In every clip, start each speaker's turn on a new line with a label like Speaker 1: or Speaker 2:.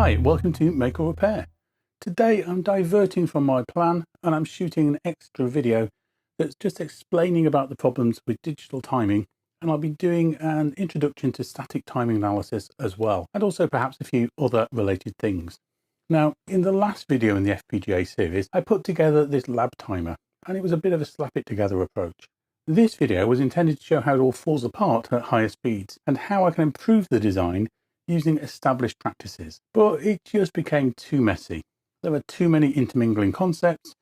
Speaker 1: Hi, welcome to Make or Repair. Today I'm diverting from my plan and I'm shooting an extra video that's just explaining about the problems with digital timing, and I'll be doing an introduction to static timing analysis as well, and also perhaps a few other related things. Now, in the last video in the FPGA series, I put together this lab timer, and it was a bit of a slap it together approach. This video was intended to show how it all falls apart at higher speeds and how I can improve the design using established practices, but it just became too messy. There were too many intermingling concepts,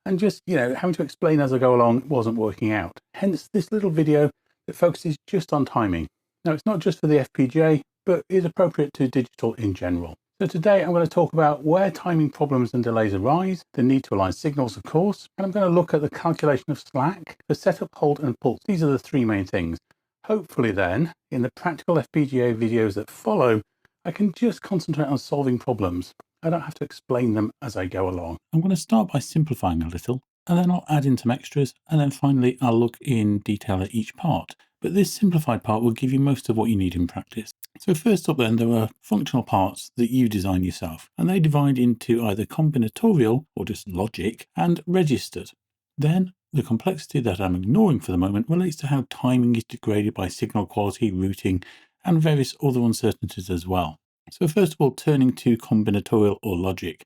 Speaker 1: and just, having to explain as I go along wasn't working out. Hence this little video that focuses just on timing. Now, it's not just for the FPGA, but is appropriate to digital in general. So today I'm going to talk about where timing problems and delays arise, the need to align signals, of course, and I'm going to look at the calculation of slack for setup, hold, and pulse. These are the three main things. Hopefully then, in the practical FPGA videos that follow, I can just concentrate on solving problems. I don't have to explain them as I go along. I'm going to start by simplifying a little, and then I'll add in some extras, and then finally I'll look in detail at each part. But this simplified part will give you most of what you need in practice. So first up then, there are functional parts that you design yourself, and they divide into either combinatorial, or just logic, and registered. Then the complexity that I'm ignoring for the moment relates to how timing is degraded by signal quality, routing, and various other uncertainties as well. So first of all, turning to combinatorial or logic.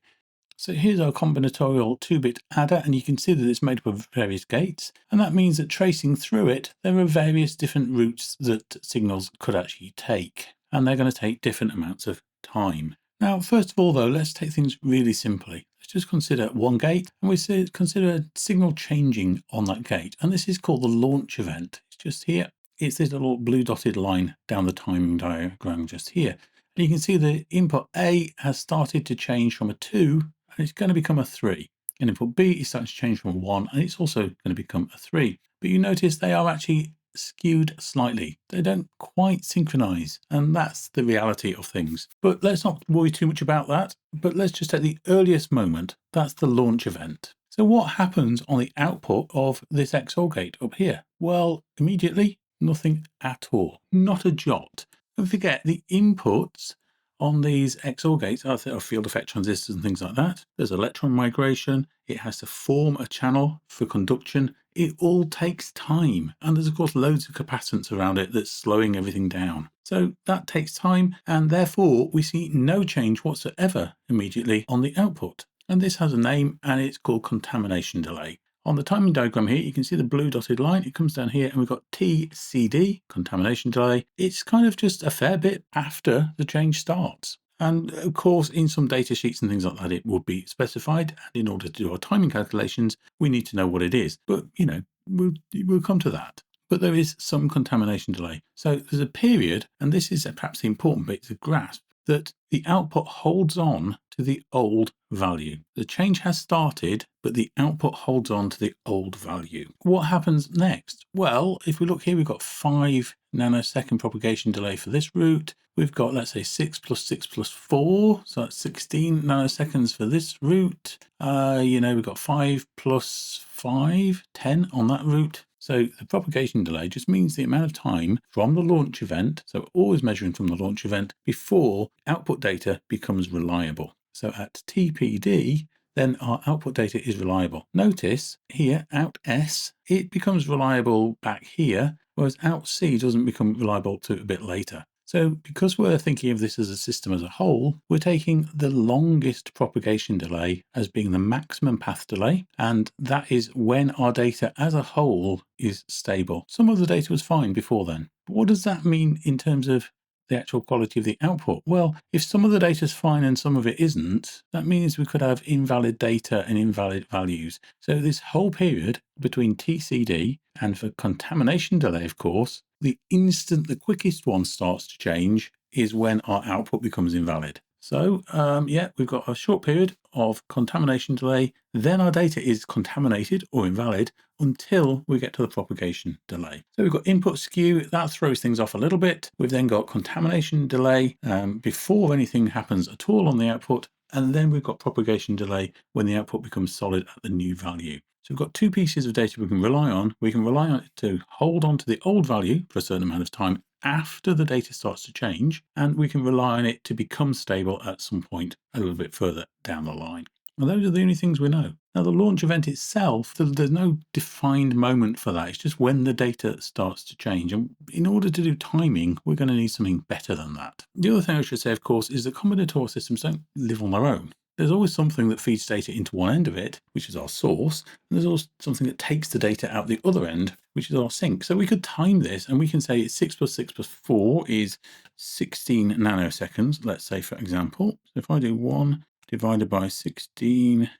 Speaker 1: So here's our combinatorial 2-bit adder, and you can see that it's made up of various gates, and that means that tracing through it, there are various different routes that signals could actually take, and they're going to take different amounts of time. Now, first of all, though, let's take things really simply. Let's just consider one gate, and we consider a signal changing on that gate, and this is called the launch event. It's just here. It's this little blue dotted line down the timing diagram just here. And you can see the input A has started to change from a 2, and it's going to become a 3. And input B is starting to change from a 1, and it's also going to become a 3. But you notice they are actually skewed slightly. They don't quite synchronize, and that's the reality of things. But let's not worry too much about that, but let's just take the earliest moment. That's the launch event. So what happens on the output of this XOR gate up here? Well, immediately, nothing at all. Not a jot. Don't forget, the inputs on these XOR gates are field effect transistors and things like that. There's electron migration. It has to form a channel for conduction. It all takes time. And there's, of course, loads of capacitance around it that's slowing everything down. So that takes time, and therefore we see no change whatsoever immediately on the output. And this has a name, and it's called contamination delay. On the timing diagram here, you can see the blue dotted line. It comes down here, and we've got TCD, contamination delay. It's kind of just a fair bit after the change starts. And of course, in some data sheets and things like that, it would be specified. And in order to do our timing calculations, we need to know what it is. But, we'll come to that. But there is some contamination delay. So there's a period, and this is perhaps the important bit to grasp, that the output holds on to the old value. The change has started, but the output holds on to the old value. What happens next? Well, if we look here, we've got 5 nanosecond propagation delay for this route. We've got, let's say, 6 plus 6 plus 4, so that's 16 nanoseconds for this route. We've got 5 plus 5, 10 on that route. So the propagation delay just means the amount of time from the launch event, so always measuring from the launch event, before output data becomes reliable. So at TPD, then our output data is reliable. Notice here, out S, it becomes reliable back here, whereas out C doesn't become reliable to a bit later. So because we're thinking of this as a system as a whole, we're taking the longest propagation delay as being the maximum path delay, and that is when our data as a whole is stable. Some of the data was fine before then. But what does that mean in terms of the actual quality of the output? Well, if some of the data is fine and some of it isn't, that means we could have invalid data and invalid values. So this whole period between TCD and for contamination delay, of course, the instant the quickest one starts to change is when our output becomes invalid. So we've got a short period of contamination delay, then our data is contaminated or invalid until we get to the propagation delay. So we've got input skew, that throws things off a little bit. We've then got contamination delay before anything happens at all on the output, and then we've got propagation delay when the output becomes solid at the new value. So we've got two pieces of data we can rely on. We can rely on it to hold on to the old value for a certain amount of time after the data starts to change, and we can rely on it to become stable at some point a little bit further down the line. And those are the only things we know. Now, the launch event itself, there's no defined moment for that. It's just when the data starts to change. And in order to do timing, we're going to need something better than that. The other thing I should say, of course, is that combinatorial systems don't live on their own. There's always something that feeds data into one end of it, which is our source, and there's also something that takes the data out the other end, which is our sink. So we could time this, and we can say 6 plus 6 plus 4 is 16 nanoseconds, let's say, for example. So if I do 1 divided by 16,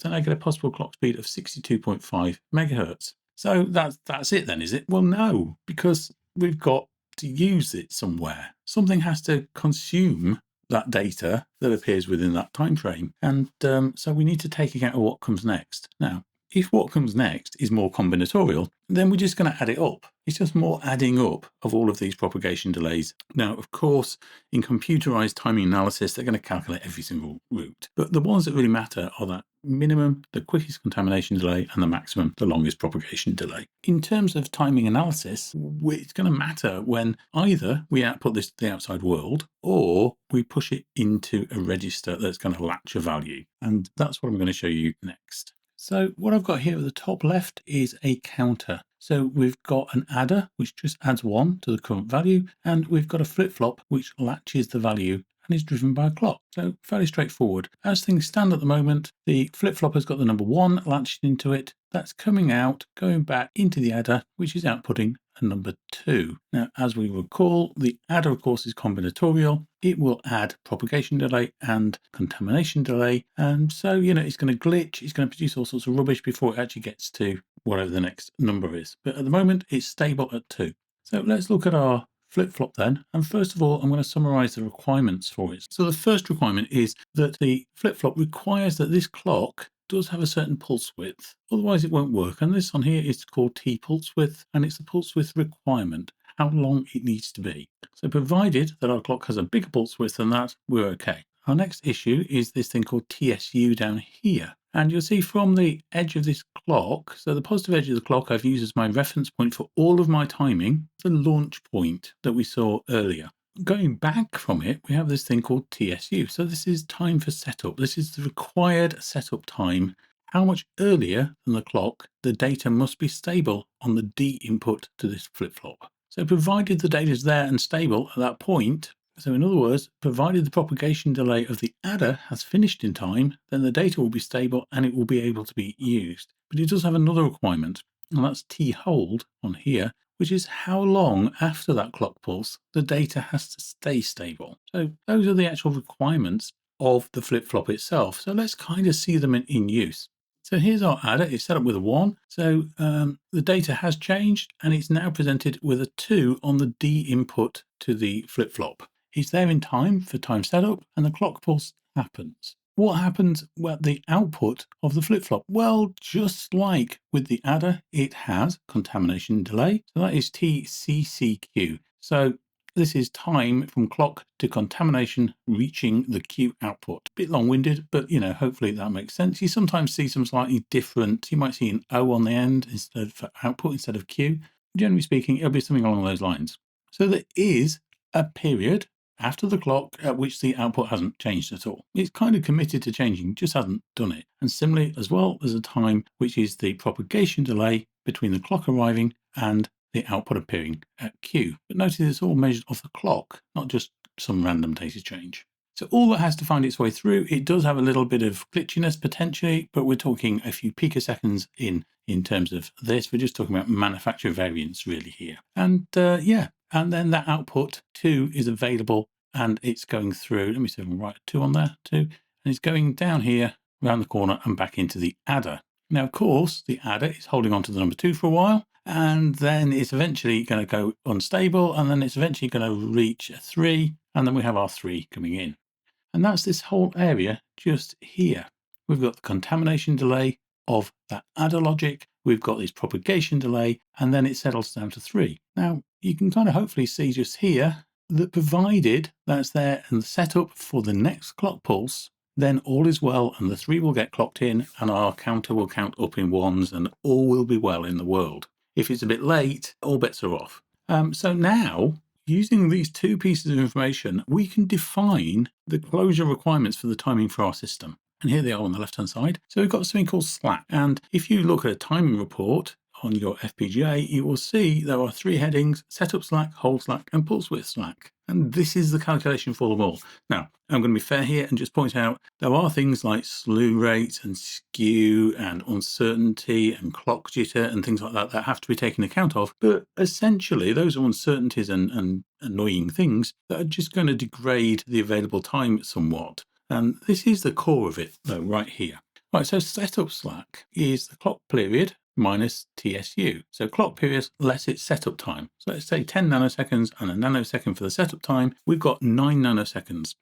Speaker 1: then I get a possible clock speed of 62.5 megahertz. So that's it then, is it? Well, no, because we've got to use it somewhere. Something has to consume that data that appears within that time frame. And so we need to take account of what comes next. Now, if what comes next is more combinatorial, then we're just going to add it up. It's just more adding up of all of these propagation delays. Now, of course, in computerized timing analysis, they're going to calculate every single route. But the ones that really matter are that minimum, the quickest contamination delay, and the maximum, the longest propagation delay. In terms of timing analysis, it's going to matter when either we output this to the outside world or we push it into a register that's going to latch a value. And that's what I'm going to show you next. So what I've got here at the top left is a counter. So we've got an adder, which just adds 1 to the current value, and we've got a flip-flop, which latches the value and is driven by a clock. So fairly straightforward. As things stand at the moment, the flip-flop has got the number 1 latched into it. That's coming out, going back into the adder, which is outputting a number 2. Now, as we recall, the adder, of course, is combinatorial. It will add propagation delay and contamination delay. And so, it's going to glitch. It's going to produce all sorts of rubbish before it actually gets to whatever the next number is. But at the moment, it's stable at 2. So let's look at our flip-flop then. And first of all, I'm going to summarize the requirements for it. So the first requirement is that the flip-flop requires that this clock does have a certain pulse width. Otherwise, it won't work. And this on here is called T pulse width, and it's the pulse width requirement, how long it needs to be. So provided that our clock has a bigger pulse width than that, we're okay. Our next issue is this thing called TSU down here. And you'll see from the edge of this clock, so the positive edge of the clock I've used as my reference point for all of my timing, the launch point that we saw earlier. Going back from it, we have this thing called TSU. So this is time for setup. This is the required setup time. How much earlier than the clock the data must be stable on the D input to this flip-flop. So provided the data is there and stable at that point, so in other words, provided the propagation delay of the adder has finished in time, then the data will be stable and it will be able to be used. But it does have another requirement, and that's T hold on here, which is how long after that clock pulse the data has to stay stable. So those are the actual requirements of the flip-flop itself. So let's kind of see them in use. So here's our adder. It's set up with a 1. So the data has changed and it's now presented with a 2 on the D input to the flip-flop. It's there in time for time setup and the clock pulse happens. What happens at the output of the flip-flop? Well, just like with the adder, it has contamination delay. So that is TCCQ. So this is time from clock to contamination reaching the Q output. A bit long-winded, but hopefully that makes sense. You sometimes see some slightly different, you might see an O on the end instead for output instead of Q. Generally speaking, it'll be something along those lines. So there is a period after the clock at which the output hasn't changed at all. It's kind of committed to changing, just hasn't done it. And similarly as well, there's a time which is the propagation delay between the clock arriving and the output appearing at Q. But notice it's all measured off the clock, not just some random data change. So all that has to find its way through. It does have a little bit of glitchiness potentially, but we're talking a few picoseconds in terms of this. We're just talking about manufacturer variance really here. And and then that output 2 is available and it's going through. Let me see if I can write 2 on there, 2. And it's going down here, around the corner and back into the adder. Now, of course, the adder is holding on to the number 2 for a while, and then it's eventually going to go unstable, and then it's eventually going to reach a 3, and then we have our 3 coming in. And that's this whole area just here. We've got the contamination delay of that adder logic, we've got this propagation delay, and then it settles down to 3. Now, you can kind of hopefully see just here that provided that's there and the setup for the next clock pulse, then all is well and the 3 will get clocked in and our counter will count up in 1s and all will be well in the world. If it's a bit late, all bets are off. So now using these two pieces of information, we can define the closure requirements for the timing for our system. And here they are on the left-hand side. So we've got something called slack. And if you look at a timing report on your FPGA, you will see there are three headings: setup slack, hold slack, and pulse width slack. And this is the calculation for them all. Now, I'm going to be fair here and just point out there are things like slew rates and skew and uncertainty and clock jitter and things like that that have to be taken account of. But essentially, those are uncertainties and annoying things that are just going to degrade the available time somewhat. And this is the core of it, though, right here. Right, so setup slack is the clock period minus TSU. So clock period less its setup time. So let's say 10 nanoseconds and a nanosecond for the setup time. We've got 9 nanoseconds.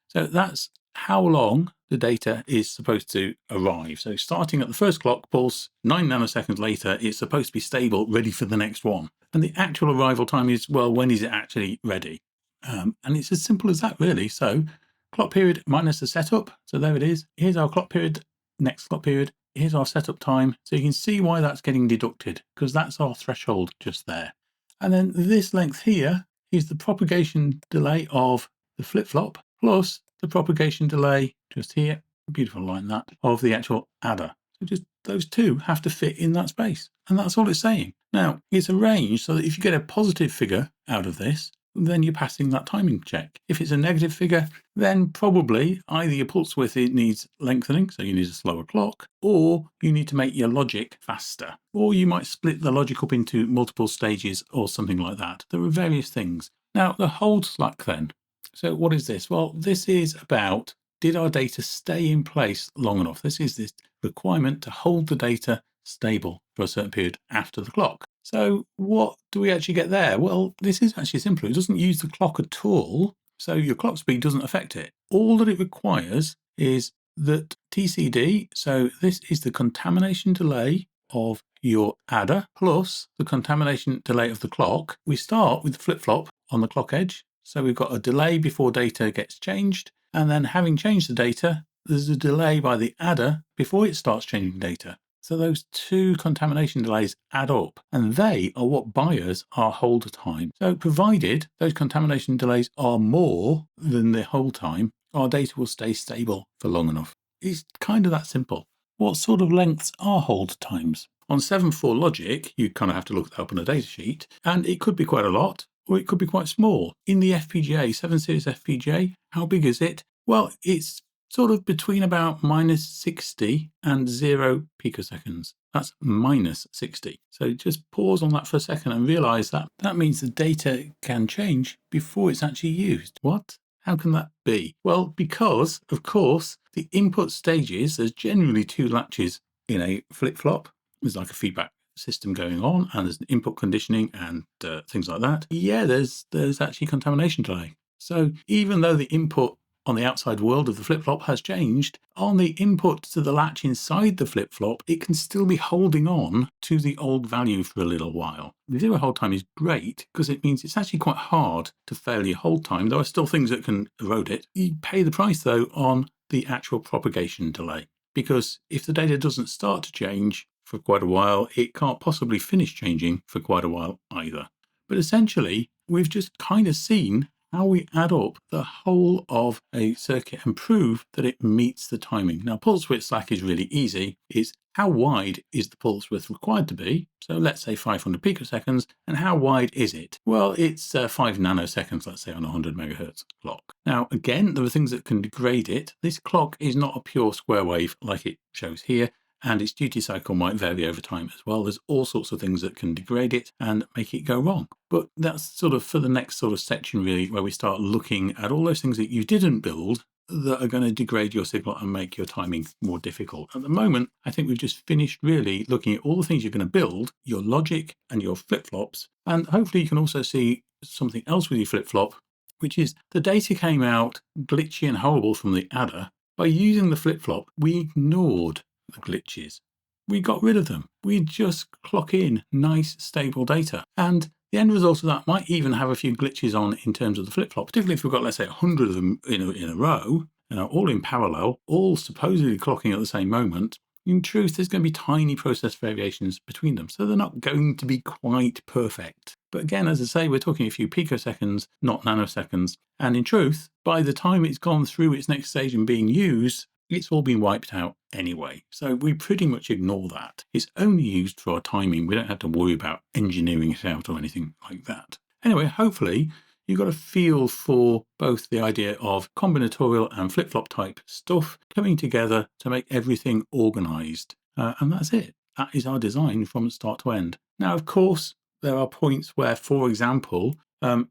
Speaker 1: So that's how long the data is supposed to arrive. So starting at the first clock pulse, 9 nanoseconds later, it's supposed to be stable, ready for the next one. And the actual arrival time is, well, when is it actually ready? And it's as simple as that, really. So clock period minus the setup. So there it is. Here's our clock period, next clock period. Here's our setup time. So you can see why that's getting deducted, because that's our threshold just there. And then this length here is the propagation delay of the flip-flop plus the propagation delay just here, beautiful line that, of the actual adder. So just those two have to fit in that space. And that's all it's saying. Now, it's arranged so that if you get a positive figure out of this, then you're passing that timing check. If it's a negative figure, then probably either your pulse width needs lengthening, so you need a slower clock, or you need to make your logic faster, or you might split the logic up into multiple stages or something like that. There are various things. Now, the hold slack then. So what is this? Well, this is about, did our data stay in place long enough? This is this requirement to hold the data stable for a certain period after the clock. So what do we actually get there? Well, this is actually simple. It doesn't use the clock at all, so your clock speed doesn't affect it. All that it requires is that TCD, so this is the contamination delay of your adder plus the contamination delay of the clock. We start with the flip-flop on the clock edge. So we've got a delay before data gets changed, and then having changed the data, there's a delay by the adder before it starts changing data. So those two contamination delays add up, and they are what buyers our hold time. So provided those contamination delays are more than the hold time, our data will stay stable for long enough. It's kind of that simple. What sort of lengths are hold times? On 7.4 logic, you kind of have to look that up on a data sheet, and it could be quite a lot, or it could be quite small. In the FPGA, 7 series FPGA, how big is it? Well, it's sort of between about minus 60 and 0 picoseconds. That's minus 60. So just pause on that for a second and realize that that means the data can change before it's actually used. What? How can that be? Well, because, of course, the input stages, there's generally two latches in a flip-flop. There's like a feedback system going on, and there's input conditioning and things like that. Yeah, there's actually contamination delay. So even though the input on the outside world of the flip-flop has changed, on the input to the latch inside the flip-flop, it can still be holding on to the old value for a little while. The zero hold time is great because it means it's actually quite hard to fail your hold time. There are still things that can erode it. You pay the price, though, on the actual propagation delay, because if the data doesn't start to change for quite a while, it can't possibly finish changing for quite a while either. But essentially, we've just kind of seen how we add up the whole of a circuit and prove that it meets the timing. Now, pulse width slack is really easy. It's how wide is the pulse width required to be? So let's say 500 picoseconds. And how wide is it? Well, it's 5 nanoseconds, let's say, on a 100 megahertz clock. Now, again, there are things that can degrade it. This clock is not a pure square wave like it shows here, and its duty cycle might vary over time as well. There's all sorts of things that can degrade it and make it go wrong. But that's sort of for the next sort of section, really, where we start looking at all those things that you didn't build that are going to degrade your signal and make your timing more difficult. At the moment, I think we've just finished really looking at all the things you're going to build, your logic and your flip-flops. And hopefully you can also see something else with your flip-flop, which is the data came out glitchy and horrible from the adder. By using the flip-flop, we ignored the glitches. We got rid of them. We just clock in nice, stable data. And the end result of that might even have a few glitches on in terms of the flip-flop, particularly if we've got, let's say, 100 of them in a row, all in parallel, all supposedly clocking at the same moment. In truth, there's going to be tiny process variations between them, so they're not going to be quite perfect. But again, as I say, we're talking a few picoseconds, not nanoseconds. And in truth, by the time it's gone through its next stage and being used, it's all been wiped out anyway. So we pretty much ignore that. It's only used for our timing. We don't have to worry about engineering it out or anything like that. Anyway, hopefully you've got a feel for both the idea of combinatorial and flip-flop type stuff coming together to make everything organized. And that's it. That is our design from start to end. Now, of course, there are points where, for example,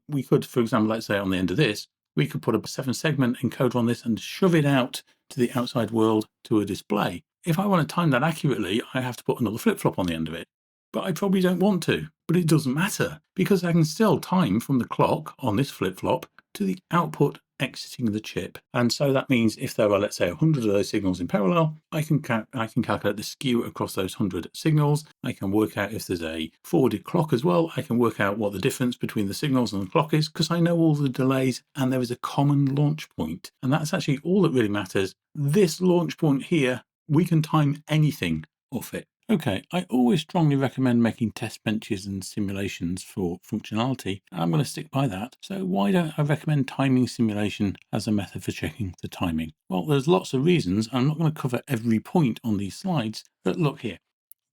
Speaker 1: we could, for example, let's say on the end of this, we could put a 7-segment encoder on this and shove it out to the outside world to a display. If I want to time that accurately, I have to put another flip-flop on the end of it. But I probably don't want to. But it doesn't matter, because I can still time from the clock on this flip-flop to the output exiting the chip. And so that means if there are, let's say, 100 of those signals in parallel, I can calculate the skew across those 100 signals. I can work out if there's a forwarded clock as well. I can work out what the difference between the signals and the clock is, because I know all the delays and there is a common launch point. And that's actually all that really matters. This launch point here, we can time anything off it. Okay, I always strongly recommend making test benches and simulations for functionality. I'm going to stick by that. So why don't I recommend timing simulation as a method for checking the timing? Well, there's lots of reasons. I'm not going to cover every point on these slides, but look here.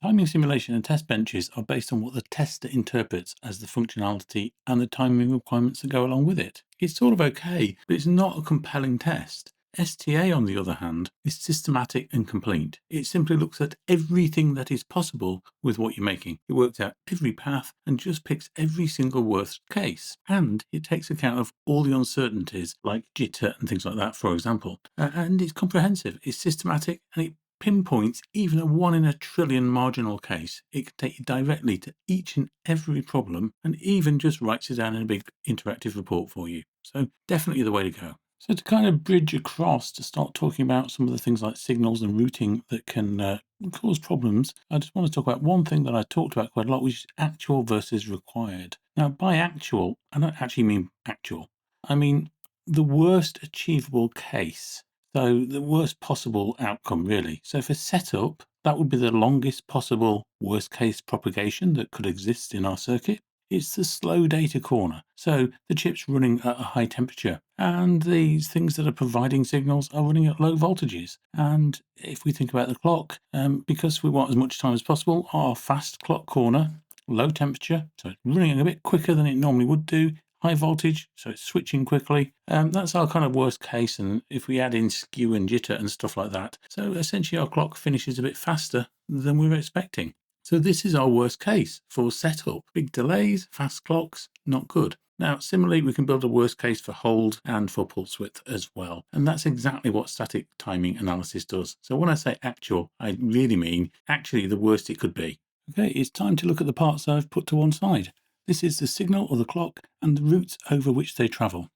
Speaker 1: Timing simulation and test benches are based on what the tester interprets as the functionality and the timing requirements that go along with it. It's sort of okay, but it's not a compelling test. STA, on the other hand, is systematic and complete. It simply looks at everything that is possible with what you're making. It works out every path and just picks every single worst case. And it takes account of all the uncertainties like jitter and things like that, for example. And it's comprehensive, it's systematic, and it pinpoints even a 1 in a trillion marginal case. It can take you directly to each and every problem and even just writes it down in a big interactive report for you. So definitely the way to go. So to kind of bridge across to start talking about some of the things like signals and routing that can cause problems, I just want to talk about one thing that I talked about quite a lot, which is actual versus required. Now, by actual, I don't actually mean actual. I mean the worst achievable case. So the worst possible outcome, really. So for setup, that would be the longest possible worst case propagation that could exist in our circuit. It's the slow data corner. So the chip's running at a high temperature and these things that are providing signals are running at low voltages. And if we think about the clock, because we want as much time as possible, our fast clock corner, low temperature, so it's running a bit quicker than it normally would do, high voltage, so it's switching quickly. That's our kind of worst case. And if we add in skew and jitter and stuff like that, so essentially our clock finishes a bit faster than we were expecting. So this is our worst case for setup. Big delays, fast clocks, not good. Now, similarly, we can build a worst case for hold and for pulse width as well. And that's exactly what static timing analysis does. So when I say actual, I really mean actually the worst it could be. Okay, it's time to look at the parts I've put to one side. This is the signal or the clock and the routes over which they travel.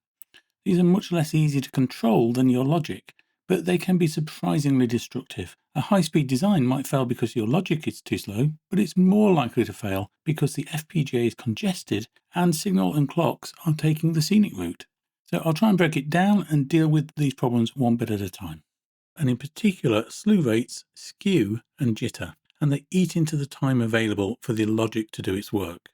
Speaker 1: These are much less easy to control than your logic, but they can be surprisingly destructive. A high-speed design might fail because your logic is too slow, but it's more likely to fail because the FPGA is congested and signal and clocks are taking the scenic route. So I'll try and break it down and deal with these problems one bit at a time. And in particular, slew rates, skew and jitter, and they eat into the time available for the logic to do its work.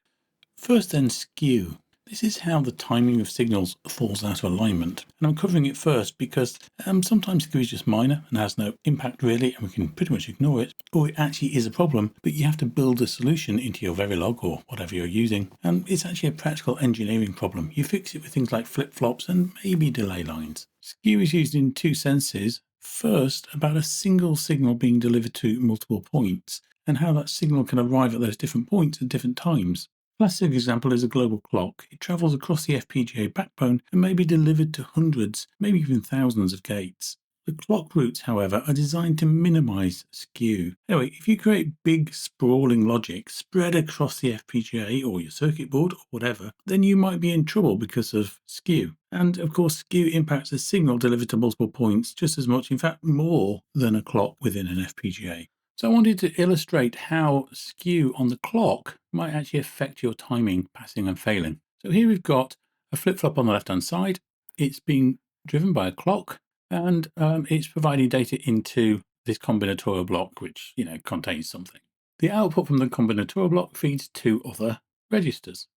Speaker 1: First then, skew. This is how the timing of signals falls out of alignment. And I'm covering it first because sometimes skew is just minor and has no impact really, and we can pretty much ignore it. Or it actually is a problem, but you have to build a solution into your Verilog or whatever you're using. And it's actually a practical engineering problem. You fix it with things like flip-flops and maybe delay lines. Skew is used in two senses. First, about a single signal being delivered to multiple points, and how that signal can arrive at those different points at different times. Classic example is a global clock. It travels across the FPGA backbone and may be delivered to hundreds, maybe even thousands of gates. The clock routes, however, are designed to minimize skew. Anyway, if you create big, sprawling logic spread across the FPGA or your circuit board or whatever, then you might be in trouble because of skew. And of course, skew impacts the signal delivered to multiple points just as much, in fact, more than a clock within an FPGA. So I wanted to illustrate how skew on the clock might actually affect your timing, passing and failing. So here we've got a flip-flop on the left-hand side. It's being driven by a clock and it's providing data into this combinatorial block, which, contains something. The output from the combinatorial block feeds two other registers.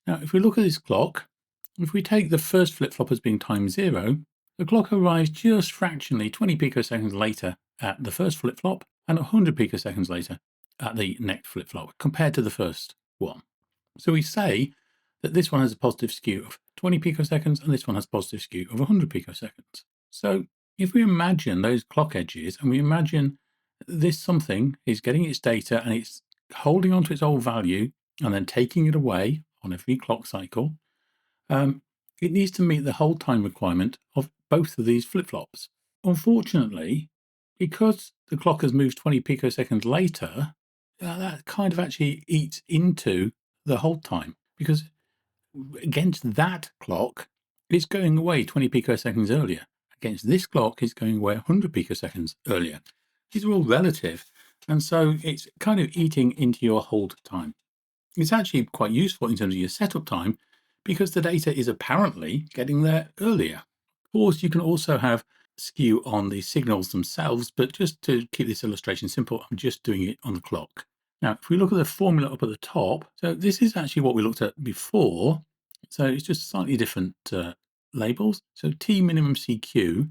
Speaker 1: Now, if we look at this clock, if we take the first flip-flop as being time 0, the clock arrives just fractionally 20 picoseconds later at the first flip-flop and 100 picoseconds later at the next flip-flop compared to the first one. So we say that this one has a positive skew of 20 picoseconds and this one has a positive skew of 100 picoseconds. So if we imagine those clock edges and we imagine this something is getting its data and it's holding on to its old value and then taking it away on every clock cycle, it needs to meet the hold time requirement of both of these flip-flops. Unfortunately, because the clock has moved 20 picoseconds later, that kind of actually eats into the hold time, because against that clock, it's going away 20 picoseconds earlier. Against this clock, it's going away 100 picoseconds earlier. These are all relative, and so it's kind of eating into your hold time. It's actually quite useful in terms of your setup time because the data is apparently getting there earlier. Of course, you can also have skew on the signals themselves, but just to keep this illustration simple, I'm just doing it on the clock. Now, if we look at the formula up at the top, so this is actually what we looked at before. So it's just slightly different labels. So T minimum CQ, so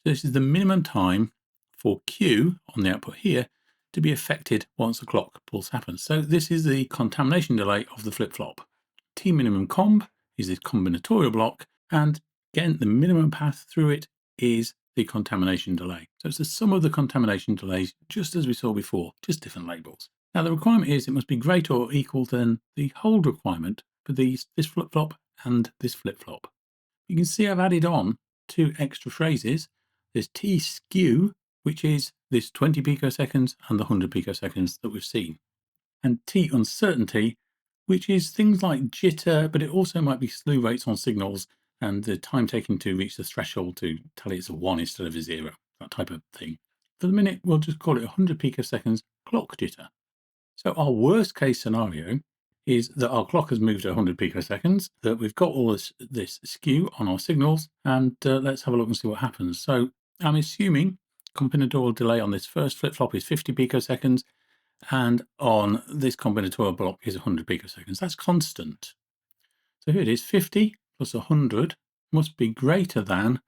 Speaker 1: this is the minimum time for Q on the output here to be affected once the clock pulse happens. So this is the contamination delay of the flip-flop. T minimum comb is this combinatorial block, and again, the minimum path through it is the contamination delay. So it's the sum of the contamination delays, just as we saw before, just different labels. Now the requirement is it must be greater or equal than the hold requirement for this flip-flop and this flip-flop. You can see I've added on two extra phrases. There's T skew, which is this 20 picoseconds and the 100 picoseconds that we've seen. And T uncertainty, which is things like jitter, but it also might be slew rates on signals and the time taken to reach the threshold to tell it's a 1 instead of a 0, that type of thing. For the minute, we'll just call it 100 picoseconds clock jitter. So our worst case scenario is that our clock has moved to 100 picoseconds, that we've got all this skew on our signals, and let's have a look and see what happens. So I'm assuming combinatorial delay on this first flip-flop is 50 picoseconds, and on this combinatorial block is 100 picoseconds. That's constant. So here it is, 50 plus 100 must be greater than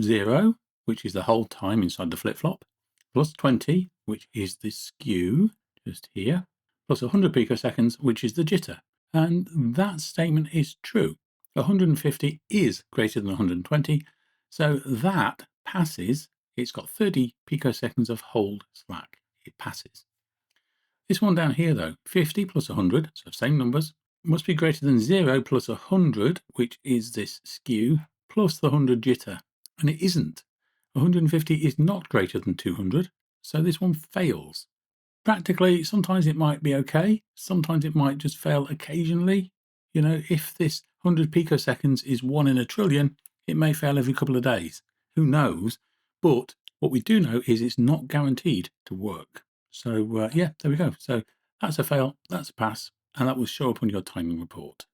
Speaker 1: 0, which is the hold time inside the flip-flop, plus 20, which is the skew, just here, plus 100 picoseconds, which is the jitter. And that statement is true. 150 is greater than 120, so that passes. It's got 30 picoseconds of hold slack. It passes. This one down here, though, 50 plus 100, so same numbers, must be greater than 0 plus 100, which is this skew, plus the 100 jitter. And it isn't. 150 is not greater than 200, so this one fails. Practically, sometimes it might be okay. Sometimes it might just fail occasionally. If this 100 picoseconds is 1 in a trillion, it may fail every couple of days. Who knows? But what we do know is it's not guaranteed to work. So yeah, there we go. So that's a fail, that's a pass, and that will show up on your timing report.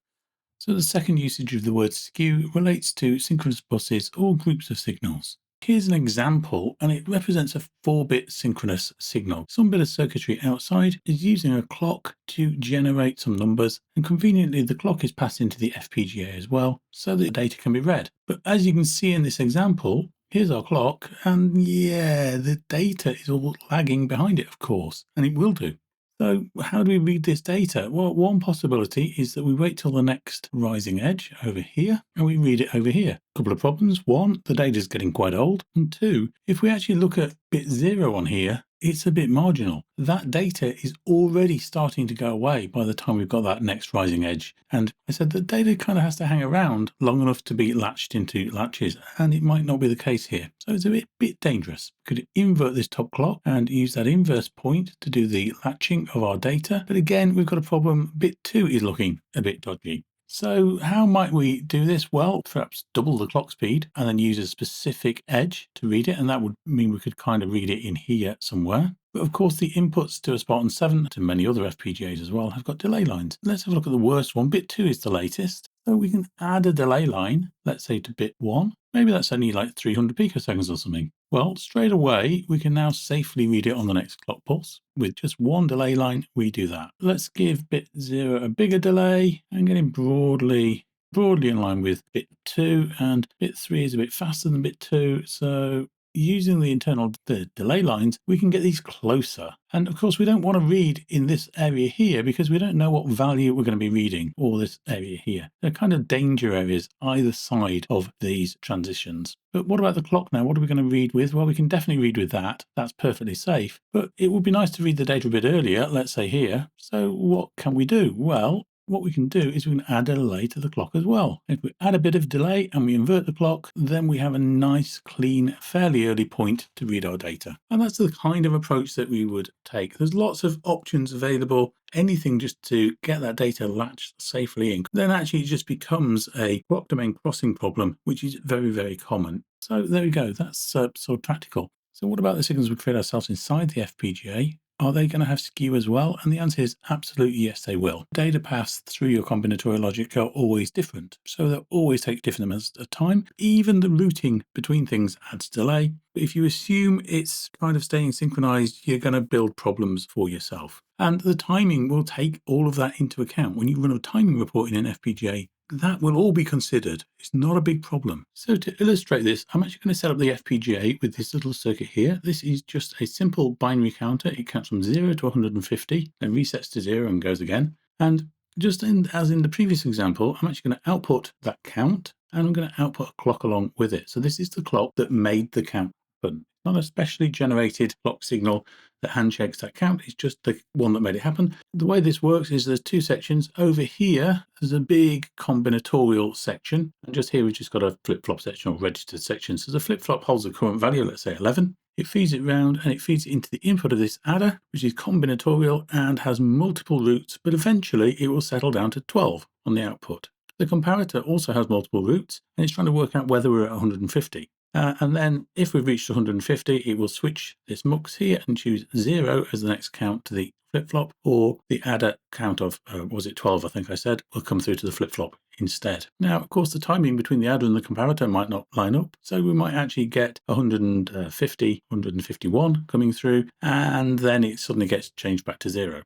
Speaker 1: So the second usage of the word skew relates to synchronous buses or groups of signals. Here's an example, and it represents a 4-bit synchronous signal. Some bit of circuitry outside is using a clock to generate some numbers, and conveniently the clock is passed into the FPGA as well, so that the data can be read. But as you can see in this example, here's our clock, and yeah, the data is all lagging behind it, of course, and it will do. So how do we read this data? Well, one possibility is that we wait till the next rising edge over here and we read it over here. A couple of problems. One, the data is getting quite old. And two, if we actually look at bit 0 on here, it's a bit marginal. That data is already starting to go away by the time we've got that next rising edge. And I said the data kind of has to hang around long enough to be latched into latches, and it might not be the case here. So it's a bit dangerous. We could invert this top clock and use that inverse point to do the latching of our data. But again, we've got a problem. Bit 2 is looking a bit dodgy. So how might we do this? Well, perhaps double the clock speed and then use a specific edge to read it. And that would mean we could kind of read it in here somewhere. But of course, the inputs to a Spartan 7, to many other FPGAs as well, have got delay lines. Let's have a look at the worst one. Bit 2 is the latest. So we can add a delay line, let's say to bit 1. Maybe that's only like 300 picoseconds or something. Well, straight away, we can now safely read it on the next clock pulse. With just one delay line, we do that. Let's give bit 0 a bigger delay and get him broadly in line with bit 2, and bit 3 is a bit faster than bit 2, so using the internal delay lines, we can get these closer. And of course, we don't want to read in this area here because we don't know what value we're going to be reading, or this area here. They're kind of danger areas either side of these transitions. But what about the clock now? What are we going to read with? Well, we can definitely read with that. That's perfectly safe. But it would be nice to read the data a bit earlier, let's say here. So what can we do? Well, what we can do is we can add a delay to the clock as well. If we add a bit of delay and we invert the clock, then we have a nice, clean, fairly early point to read our data. And that's the kind of approach that we would take. There's lots of options available, anything just to get that data latched safely in. Then actually it just becomes a clock domain crossing problem, which is very, very common. So there we go. That's sort of practical. So what about the signals we create ourselves inside the FPGA? Are they going to have skew as well? And the answer is absolutely yes, they will. Data paths through your combinatorial logic are always different, so they'll always take different amounts of time. Even the routing between things adds delay. But if you assume it's kind of staying synchronized, you're going to build problems for yourself. And the timing will take all of that into account. When you run a timing report in an FPGA, that will all be considered. It's not a big problem. So to illustrate this, I'm actually going to set up the FPGA with this little circuit here. This is just a simple binary counter. It counts from 0 to 150, then resets to 0 and goes again. And just as in the previous example, I'm actually going to output that count, and I'm going to output a clock along with it. So this is the clock that made the count happen. Not a specially generated clock signal that handshakes that count. It's just the one that made it happen. The way this works is there's two sections. Over here, there's a big combinatorial section. And just here, we've just got a flip-flop section or registered section. So the flip-flop holds a current value, let's say 11. It feeds it round and it feeds it into the input of this adder, which is combinatorial and has multiple roots, but eventually it will settle down to 12 on the output. The comparator also has multiple roots, and it's trying to work out whether we're at 150. And then if we've reached 150, it will switch this mux here and choose 0 as the next count to the flip-flop, or the adder count of, was it 12, I think I said, will come through to the flip-flop instead. Now, of course, the timing between the adder and the comparator might not line up, so we might actually get 150, 151 coming through, and then it suddenly gets changed back to 0.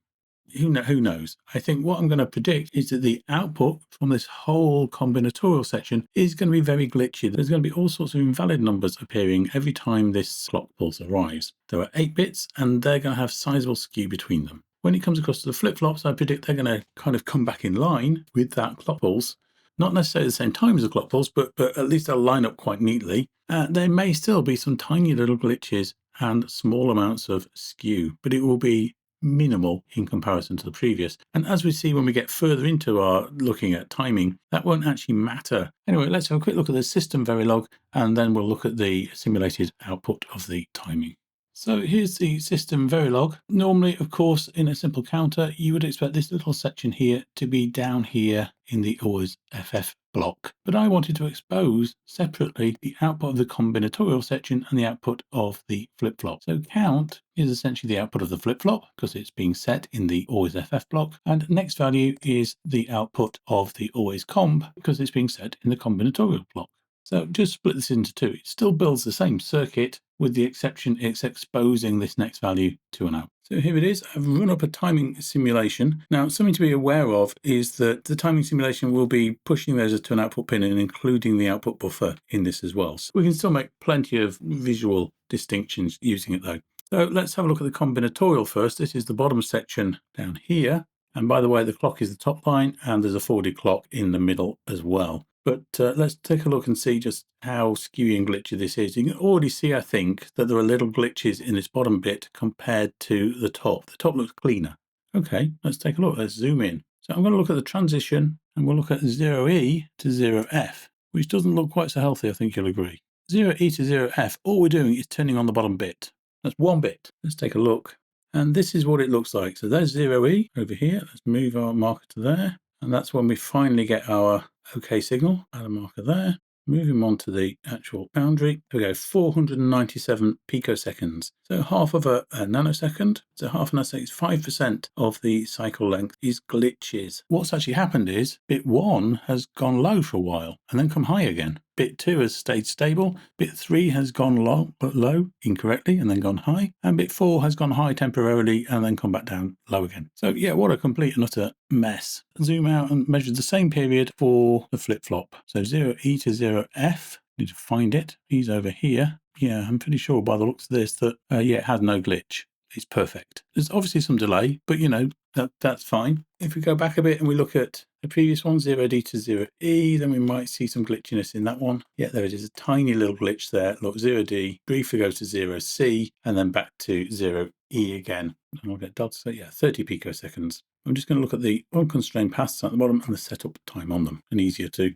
Speaker 1: Who knows? I think what I'm going to predict is that the output from this whole combinatorial section is going to be very glitchy. There's going to be all sorts of invalid numbers appearing every time this clock pulse arrives. There are 8 bits and they're going to have sizable skew between them. When it comes across to the flip-flops, I predict they're going to kind of come back in line with that clock pulse. Not necessarily the same time as the clock pulse, but at least they'll line up quite neatly. There may still be some tiny little glitches and small amounts of skew, but it will be minimal in comparison to the previous. And as we see when we get further into our looking at timing, that won't actually matter. Anyway, let's have a quick look at the system Verilog, and then we'll look at the simulated output of the timing. So here's the system Verilog. Normally, of course, in a simple counter, you would expect this little section here to be down here in the always FF block. But I wanted to expose separately the output of the combinatorial section and the output of the flip-flop. So count is essentially the output of the flip-flop because it's being set in the always FF block. And next value is the output of the always comb because it's being set in the combinatorial block. So just split this into two. It still builds the same circuit with the exception it's exposing this next value to an output. So here it is. I've run up a timing simulation. Now, something to be aware of is that the timing simulation will be pushing those to an output pin and including the output buffer in this as well. So we can still make plenty of visual distinctions using it though. So let's have a look at the combinatorial first. This is the bottom section down here. And by the way, the clock is the top line and there's a forwarded clock in the middle as well. But let's take a look and see just how skewy and glitchy this is. You can already see, I think, that there are little glitches in this bottom bit compared to the top. The top looks cleaner. Okay, let's take a look. Let's zoom in. So I'm going to look at the transition and we'll look at 0E to 0F, which doesn't look quite so healthy, I think you'll agree. 0E to 0F, all we're doing is turning on the bottom bit. That's one bit. Let's take a look. And this is what it looks like. So there's 0E over here. Let's move our marker to there. And that's when we finally get our OK signal. Add a marker there. Moving on to the actual boundary, we go 497 picoseconds. So half of a nanosecond. So half a nanosecond is 5% of the cycle length is glitches. What's actually happened is bit 1 has gone low for a while and then come high again. Bit 2 has stayed stable. Bit 3 has gone low incorrectly and then gone high. And bit 4 has gone high temporarily and then come back down low again. So yeah, what a complete and utter mess. Zoom out and measure the same period for the flip-flop. So 0E to 0F. Need to find it. He's over here. Yeah, I'm pretty sure by the looks of this that, yeah, it has no glitch. It's perfect. There's obviously some delay, but you know, that's fine. If we go back a bit and we look at the previous one, 0D to 0E, then we might see some glitchiness in that one. Yeah, there it is, a tiny little glitch there. Look, 0D, briefly go to 0C, and then back to 0E again. And we'll get delta, so yeah, 30 picoseconds. I'm just going to look at the unconstrained paths at the bottom and the setup time on them, and easier to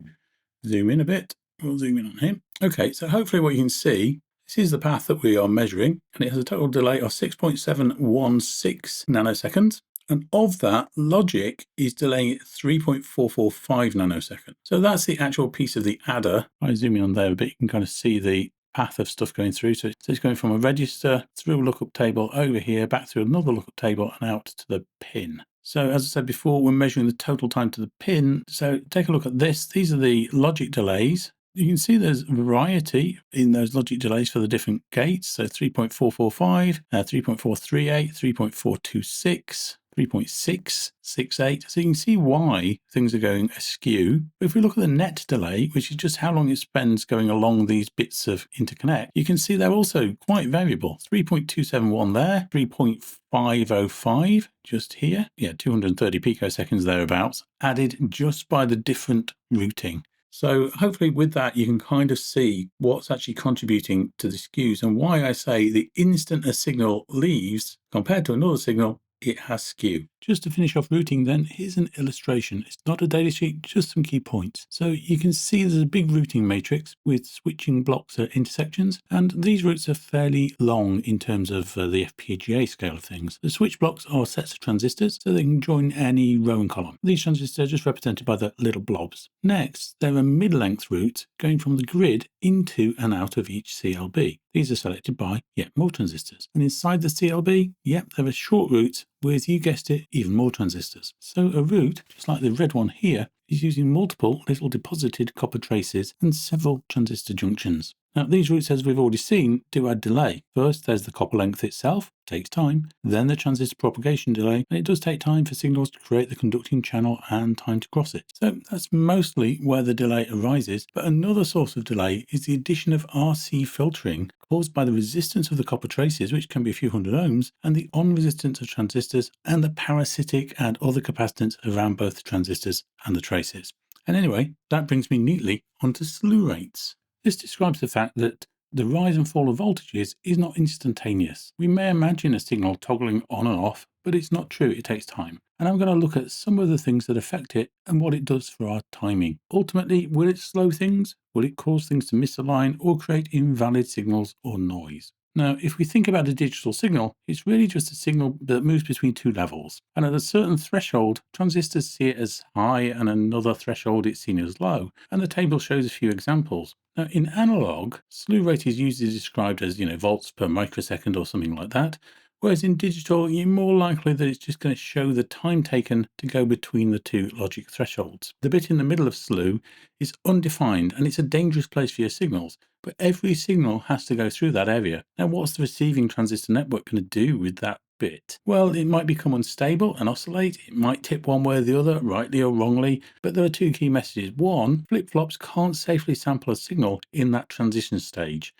Speaker 1: zoom in a bit. We'll zoom in on him. Okay, so hopefully what you can see, this is the path that we are measuring, and it has a total delay of 6.716 nanoseconds. And of that, logic is delaying it 3.445 nanoseconds. So that's the actual piece of the adder. If I zoom in on there a bit, you can kind of see the path of stuff going through. So it's going from a register through a lookup table over here, back through another lookup table and out to the pin. So as I said before, we're measuring the total time to the pin. So take a look at this. These are the logic delays. You can see there's variety in those logic delays for the different gates. So 3.445, 3.438, 3.426, 3.668. So you can see why things are going askew. But if we look at the net delay, which is just how long it spends going along these bits of interconnect, you can see they're also quite variable. 3.271 there, 3.505 just here. Yeah, 230 picoseconds thereabouts, added just by the different routing. So hopefully with that, you can kind of see what's actually contributing to the skews and why I say the instant a signal leaves compared to another signal, it has skew. Just to finish off routing then, here's an illustration. It's not a data sheet, just some key points. So you can see there's a big routing matrix with switching blocks at intersections, and these routes are fairly long in terms of the FPGA scale of things. The switch blocks are sets of transistors, so they can join any row and column. These transistors are just represented by the little blobs. Next, there are mid-length routes going from the grid into and out of each CLB. These are selected by yet more transistors. And inside the CLB, yep, there are short routes with, you guessed it, even more transistors. So a route, just like the red one here, is using multiple little deposited copper traces and several transistor junctions. Now these routes, as we've already seen, do add delay. First there's the copper length itself, takes time, then the transistor propagation delay, and it does take time for signals to create the conducting channel and time to cross it. So that's mostly where the delay arises, but another source of delay is the addition of RC filtering caused by the resistance of the copper traces, which can be a few hundred ohms, and the on resistance of transistors and the parasitic and other capacitance around both the transistors and the traces. And anyway, that brings me neatly onto slew rates. This describes the fact that the rise and fall of voltages is not instantaneous. We may imagine a signal toggling on and off, but it's not true, it takes time. And I'm going to look at some of the things that affect it and what it does for our timing. Ultimately, will it slow things? Will it cause things to misalign or create invalid signals or noise? Now, if we think about a digital signal, it's really just a signal that moves between two levels. And at a certain threshold, transistors see it as high and another threshold it's seen as low. And the table shows a few examples. Now, in analog, slew rate is usually described as, volts per microsecond or something like that. Whereas in digital, you're more likely that it's just going to show the time taken to go between the two logic thresholds. The bit in the middle of slew is undefined, and it's a dangerous place for your signals, but every signal has to go through that area. Now, what's the receiving transistor network going to do with that bit? Well, it might become unstable and oscillate. It might tip one way or the other, rightly or wrongly, but there are two key messages. One, flip-flops can't safely sample a signal in that transition stage.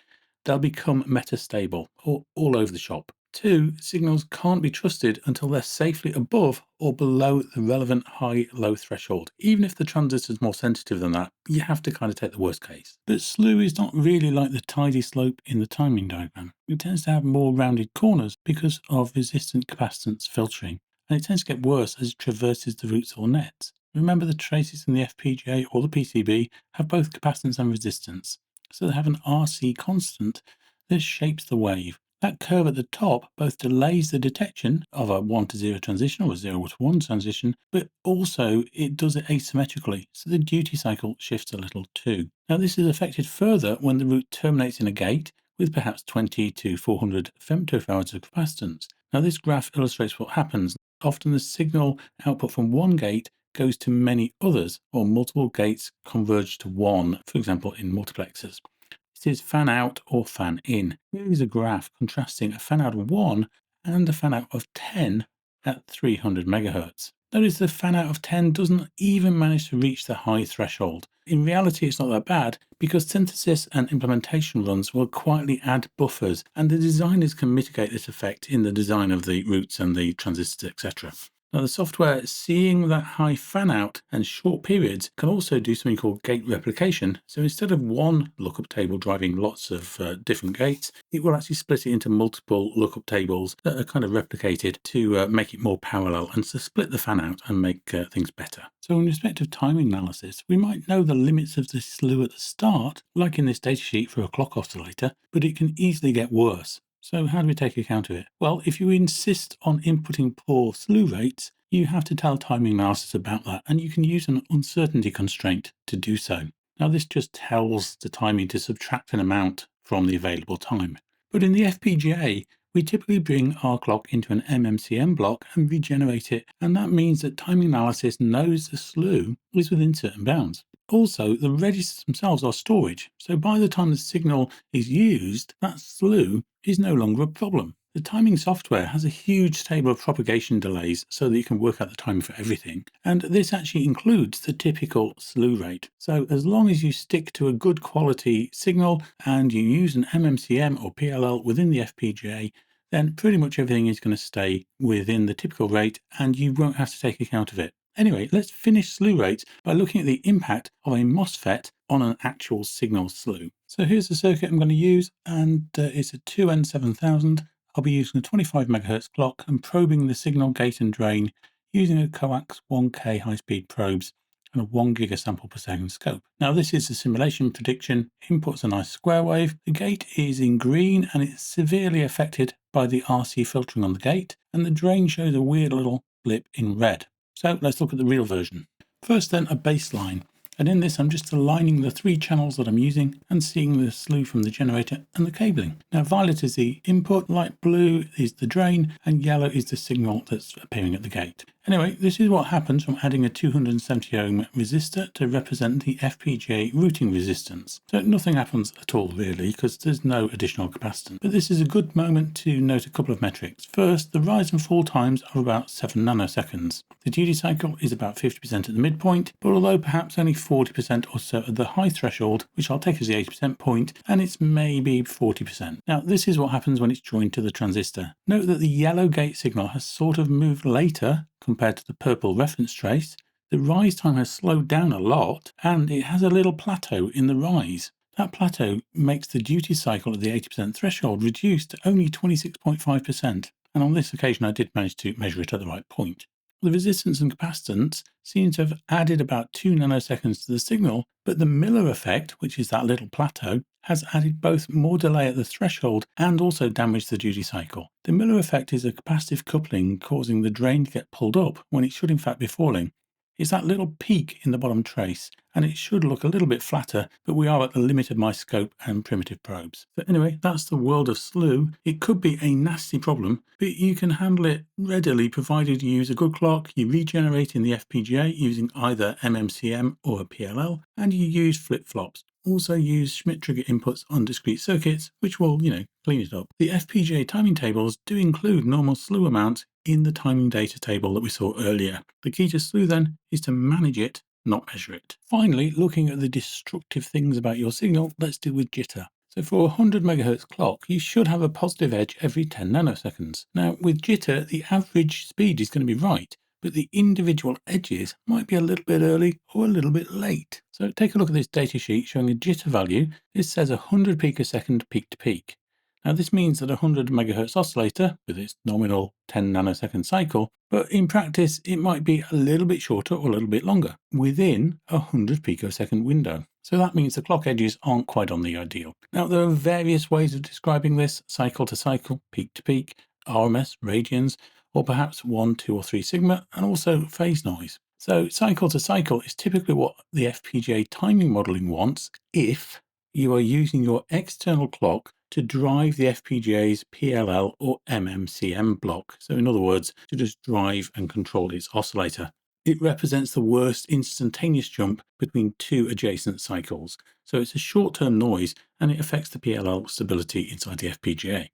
Speaker 1: They'll become metastable or all over the shop. Two, signals can't be trusted until they're safely above or below the relevant high-low threshold. Even if the transistor is more sensitive than that, you have to kind of take the worst case. But slew is not really like the tidy slope in the timing diagram. It tends to have more rounded corners because of resistant capacitance filtering, and it tends to get worse as it traverses the routes or nets. Remember, the traces in the FPGA or the PCB have both capacitance and resistance, so they have an RC constant that shapes the wave. That curve at the top both delays the detection of a 1 to 0 transition or a 0 to 1 transition, but also it does it asymmetrically, so the duty cycle shifts a little too. Now this is affected further when the route terminates in a gate with perhaps 20 to 400 femtofarads of capacitance. Now this graph illustrates what happens. Often the signal output from one gate goes to many others, or multiple gates converge to one, for example in multiplexers. It is fan out or fan in. Here is a graph contrasting a fan out of 1 and a fan out of 10 at 300 megahertz. Notice the fan out of 10 doesn't even manage to reach the high threshold. In reality, it's not that bad because synthesis and implementation runs will quietly add buffers, and the designers can mitigate this effect in the design of the routes and the transistors, etc. Now, the software, seeing that high fan out and short periods, can also do something called gate replication. So instead of one lookup table driving lots of different gates, it will actually split it into multiple lookup tables that are kind of replicated to make it more parallel and to split the fan out and make things better. So in respect of timing analysis, we might know the limits of the slew at the start, like in this datasheet for a clock oscillator, but it can easily get worse. So how do we take account of it? Well, if you insist on inputting poor slew rates, you have to tell timing analysis about that, and you can use an uncertainty constraint to do so. Now, this just tells the timing to subtract an amount from the available time. But in the FPGA, we typically bring our clock into an MMCM block and regenerate it, and that means that timing analysis knows the slew is within certain bounds. Also, the registers themselves are storage, so by the time the signal is used, that slew is no longer a problem. The timing software has a huge table of propagation delays so that you can work out the timing for everything, and this actually includes the typical slew rate. So as long as you stick to a good quality signal and you use an MMCM or PLL within the FPGA, then pretty much everything is going to stay within the typical rate and you won't have to take account of it. Anyway, let's finish slew rates by looking at the impact of a MOSFET on an actual signal slew. So here's the circuit I'm going to use, and it's a 2N7000. I'll be using a 25 megahertz clock and probing the signal gate and drain using a coax 1K high-speed probes and a 1 gigasample per second scope. Now this is a simulation prediction. Input's a nice square wave. The gate is in green and it's severely affected by the RC filtering on the gate, and the drain shows a weird little blip in red. So let's look at the real version. First then, a baseline. And in this, I'm just aligning the 3 channels that I'm using and seeing the slew from the generator and the cabling. Now, violet is the input, light blue is the drain, and yellow is the signal that's appearing at the gate. Anyway, this is what happens from adding a 270 ohm resistor to represent the FPGA routing resistance. So nothing happens at all really, because there's no additional capacitance. But this is a good moment to note a couple of metrics. First, the rise and fall times are about 7 nanoseconds. The duty cycle is about 50% at the midpoint, but although perhaps only 40% or so at the high threshold, which I'll take as the 80% point, and it's maybe 40%. Now, this is what happens when it's joined to the transistor. Note that the yellow gate signal has sort of moved later compared to the purple reference trace. The rise time has slowed down a lot, and it has a little plateau in the rise. That plateau makes the duty cycle at the 80% threshold reduced to only 26.5%, and on this occasion I did manage to measure it at the right point. The resistance and capacitance seem to have added about 2 nanoseconds to the signal, but the Miller effect, which is that little plateau, has added both more delay at the threshold and also damaged the duty cycle. The Miller effect is a capacitive coupling causing the drain to get pulled up when it should in fact be falling. It's that little peak in the bottom trace, and it should look a little bit flatter, but we are at the limit of my scope and primitive probes. So anyway, that's the world of slew. It could be a nasty problem, but you can handle it readily provided you use a good clock, you regenerate in the FPGA using either MMCM or a PLL, and you use flip-flops. Also use Schmidt trigger inputs on discrete circuits, which will, clean it up. The FPGA timing tables do include normal slew amounts in the timing data table that we saw earlier. The key to slew then is to manage it, not measure it. Finally, looking at the destructive things about your signal, let's deal with jitter. So for a 100 MHz clock, you should have a positive edge every 10 nanoseconds. Now with jitter, the average speed is going to be right, but the individual edges might be a little bit early or a little bit late. So take a look at this datasheet showing a jitter value. This says 100 picosecond peak to peak. Now this means that a 100 megahertz oscillator with its nominal 10 nanosecond cycle, but in practice it might be a little bit shorter or a little bit longer within a 100 picosecond window. So that means the clock edges aren't quite on the ideal. Now there are various ways of describing this: cycle to cycle, peak to peak, RMS, radians, or perhaps 1, 2 or 3 sigma, and also phase noise. So cycle to cycle is typically what the FPGA timing modeling wants if you are using your external clock to drive the FPGA's PLL or MMCM block. So in other words, to just drive and control its oscillator. It represents the worst instantaneous jump between two adjacent cycles. So it's a short-term noise and it affects the PLL stability inside the FPGA.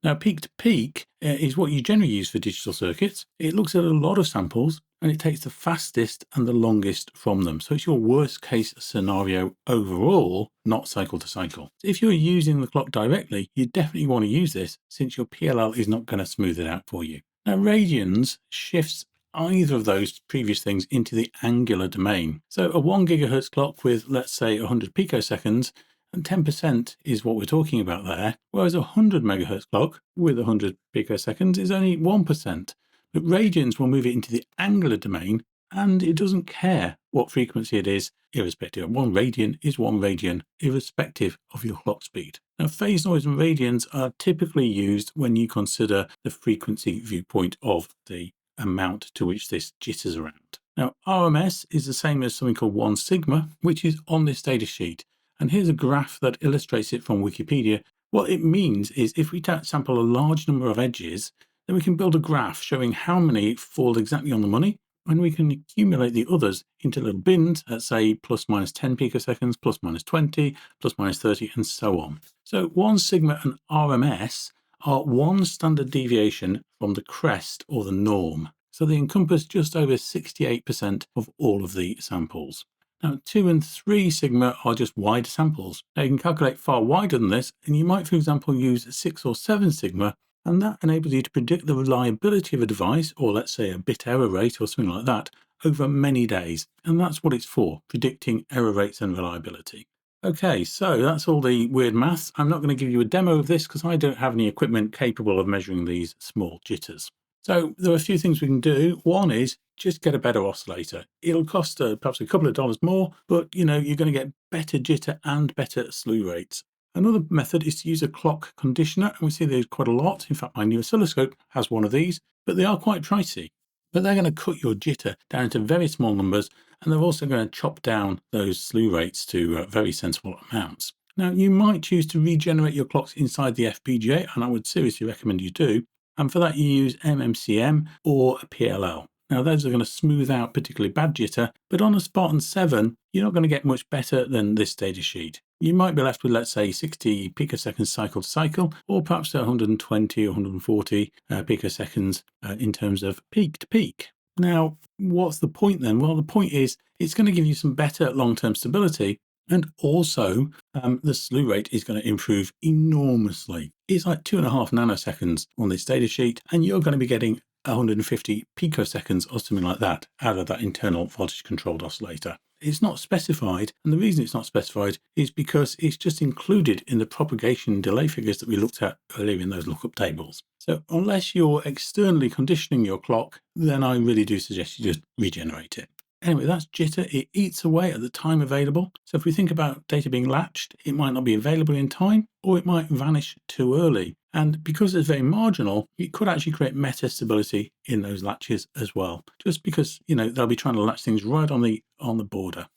Speaker 1: Now, peak to peak is what you generally use for digital circuits. It looks at a lot of samples and it takes the fastest and the longest from them. So it's your worst case scenario overall, not cycle to cycle. If you're using the clock directly, you definitely want to use this since your PLL is not going to smooth it out for you. Now, radians shifts either of those previous things into the angular domain. So a 1 gigahertz clock with, let's say, 100 picoseconds, and 10% is what we're talking about there, whereas a 100 megahertz clock with 100 picoseconds is only 1%. But radians will move it into the angular domain, and it doesn't care what frequency it is, irrespective. 1 radian is 1 radian, irrespective of your clock speed. Now, phase noise and radians are typically used when you consider the frequency viewpoint of the amount to which this jitters around. Now, RMS is the same as something called 1 sigma, which is on this data sheet. And here's a graph that illustrates it from Wikipedia. What it means is if we sample a large number of edges, then we can build a graph showing how many fall exactly on the money, and we can accumulate the others into little bins at, say, plus minus 10 picoseconds, plus minus 20, plus minus 30, and so on. So 1 sigma and RMS are 1 standard deviation from the crest or the norm. So they encompass just over 68% of all of the samples. Now, 2 and 3 sigma are just wider samples. Now, you can calculate far wider than this, and you might, for example, use 6 or 7 sigma, and that enables you to predict the reliability of a device, or let's say a bit error rate or something like that, over many days. And that's what it's for, predicting error rates and reliability. Okay, so that's all the weird maths. I'm not going to give you a demo of this because I don't have any equipment capable of measuring these small jitters. So there are a few things we can do. One is just get a better oscillator. It'll cost perhaps a couple of dollars more, but you're going to get better jitter and better slew rates. Another method is to use a clock conditioner, and we see there's quite a lot. In fact, my new oscilloscope has one of these, but they are quite pricey. But they're going to cut your jitter down to very small numbers, and they're also going to chop down those slew rates to very sensible amounts. Now, you might choose to regenerate your clocks inside the FPGA, and I would seriously recommend you do. And for that, you use MMCM or a PLL. Now, those are going to smooth out particularly bad jitter, but on a Spartan 7, you're not going to get much better than this data sheet. You might be left with, let's say, 60 picoseconds cycle to cycle, or perhaps 120 or 140 picoseconds in terms of peak to peak. Now, what's the point then? Well, the point is it's going to give you some better long-term stability, and also the slew rate is going to improve enormously. It's like 2.5 nanoseconds on this data sheet, and you're going to be getting 150 picoseconds or something like that out of that internal voltage controlled oscillator. It's not specified, and the reason it's not specified is because it's just included in the propagation delay figures that we looked at earlier in those lookup tables. So unless you're externally conditioning your clock, then I really do suggest you just regenerate it. Anyway, that's jitter. It eats away at the time available. So if we think about data being latched, it might not be available in time, or it might vanish too early. And because it's very marginal, it could actually create meta stability in those latches as well, just because, they'll be trying to latch things right on the border.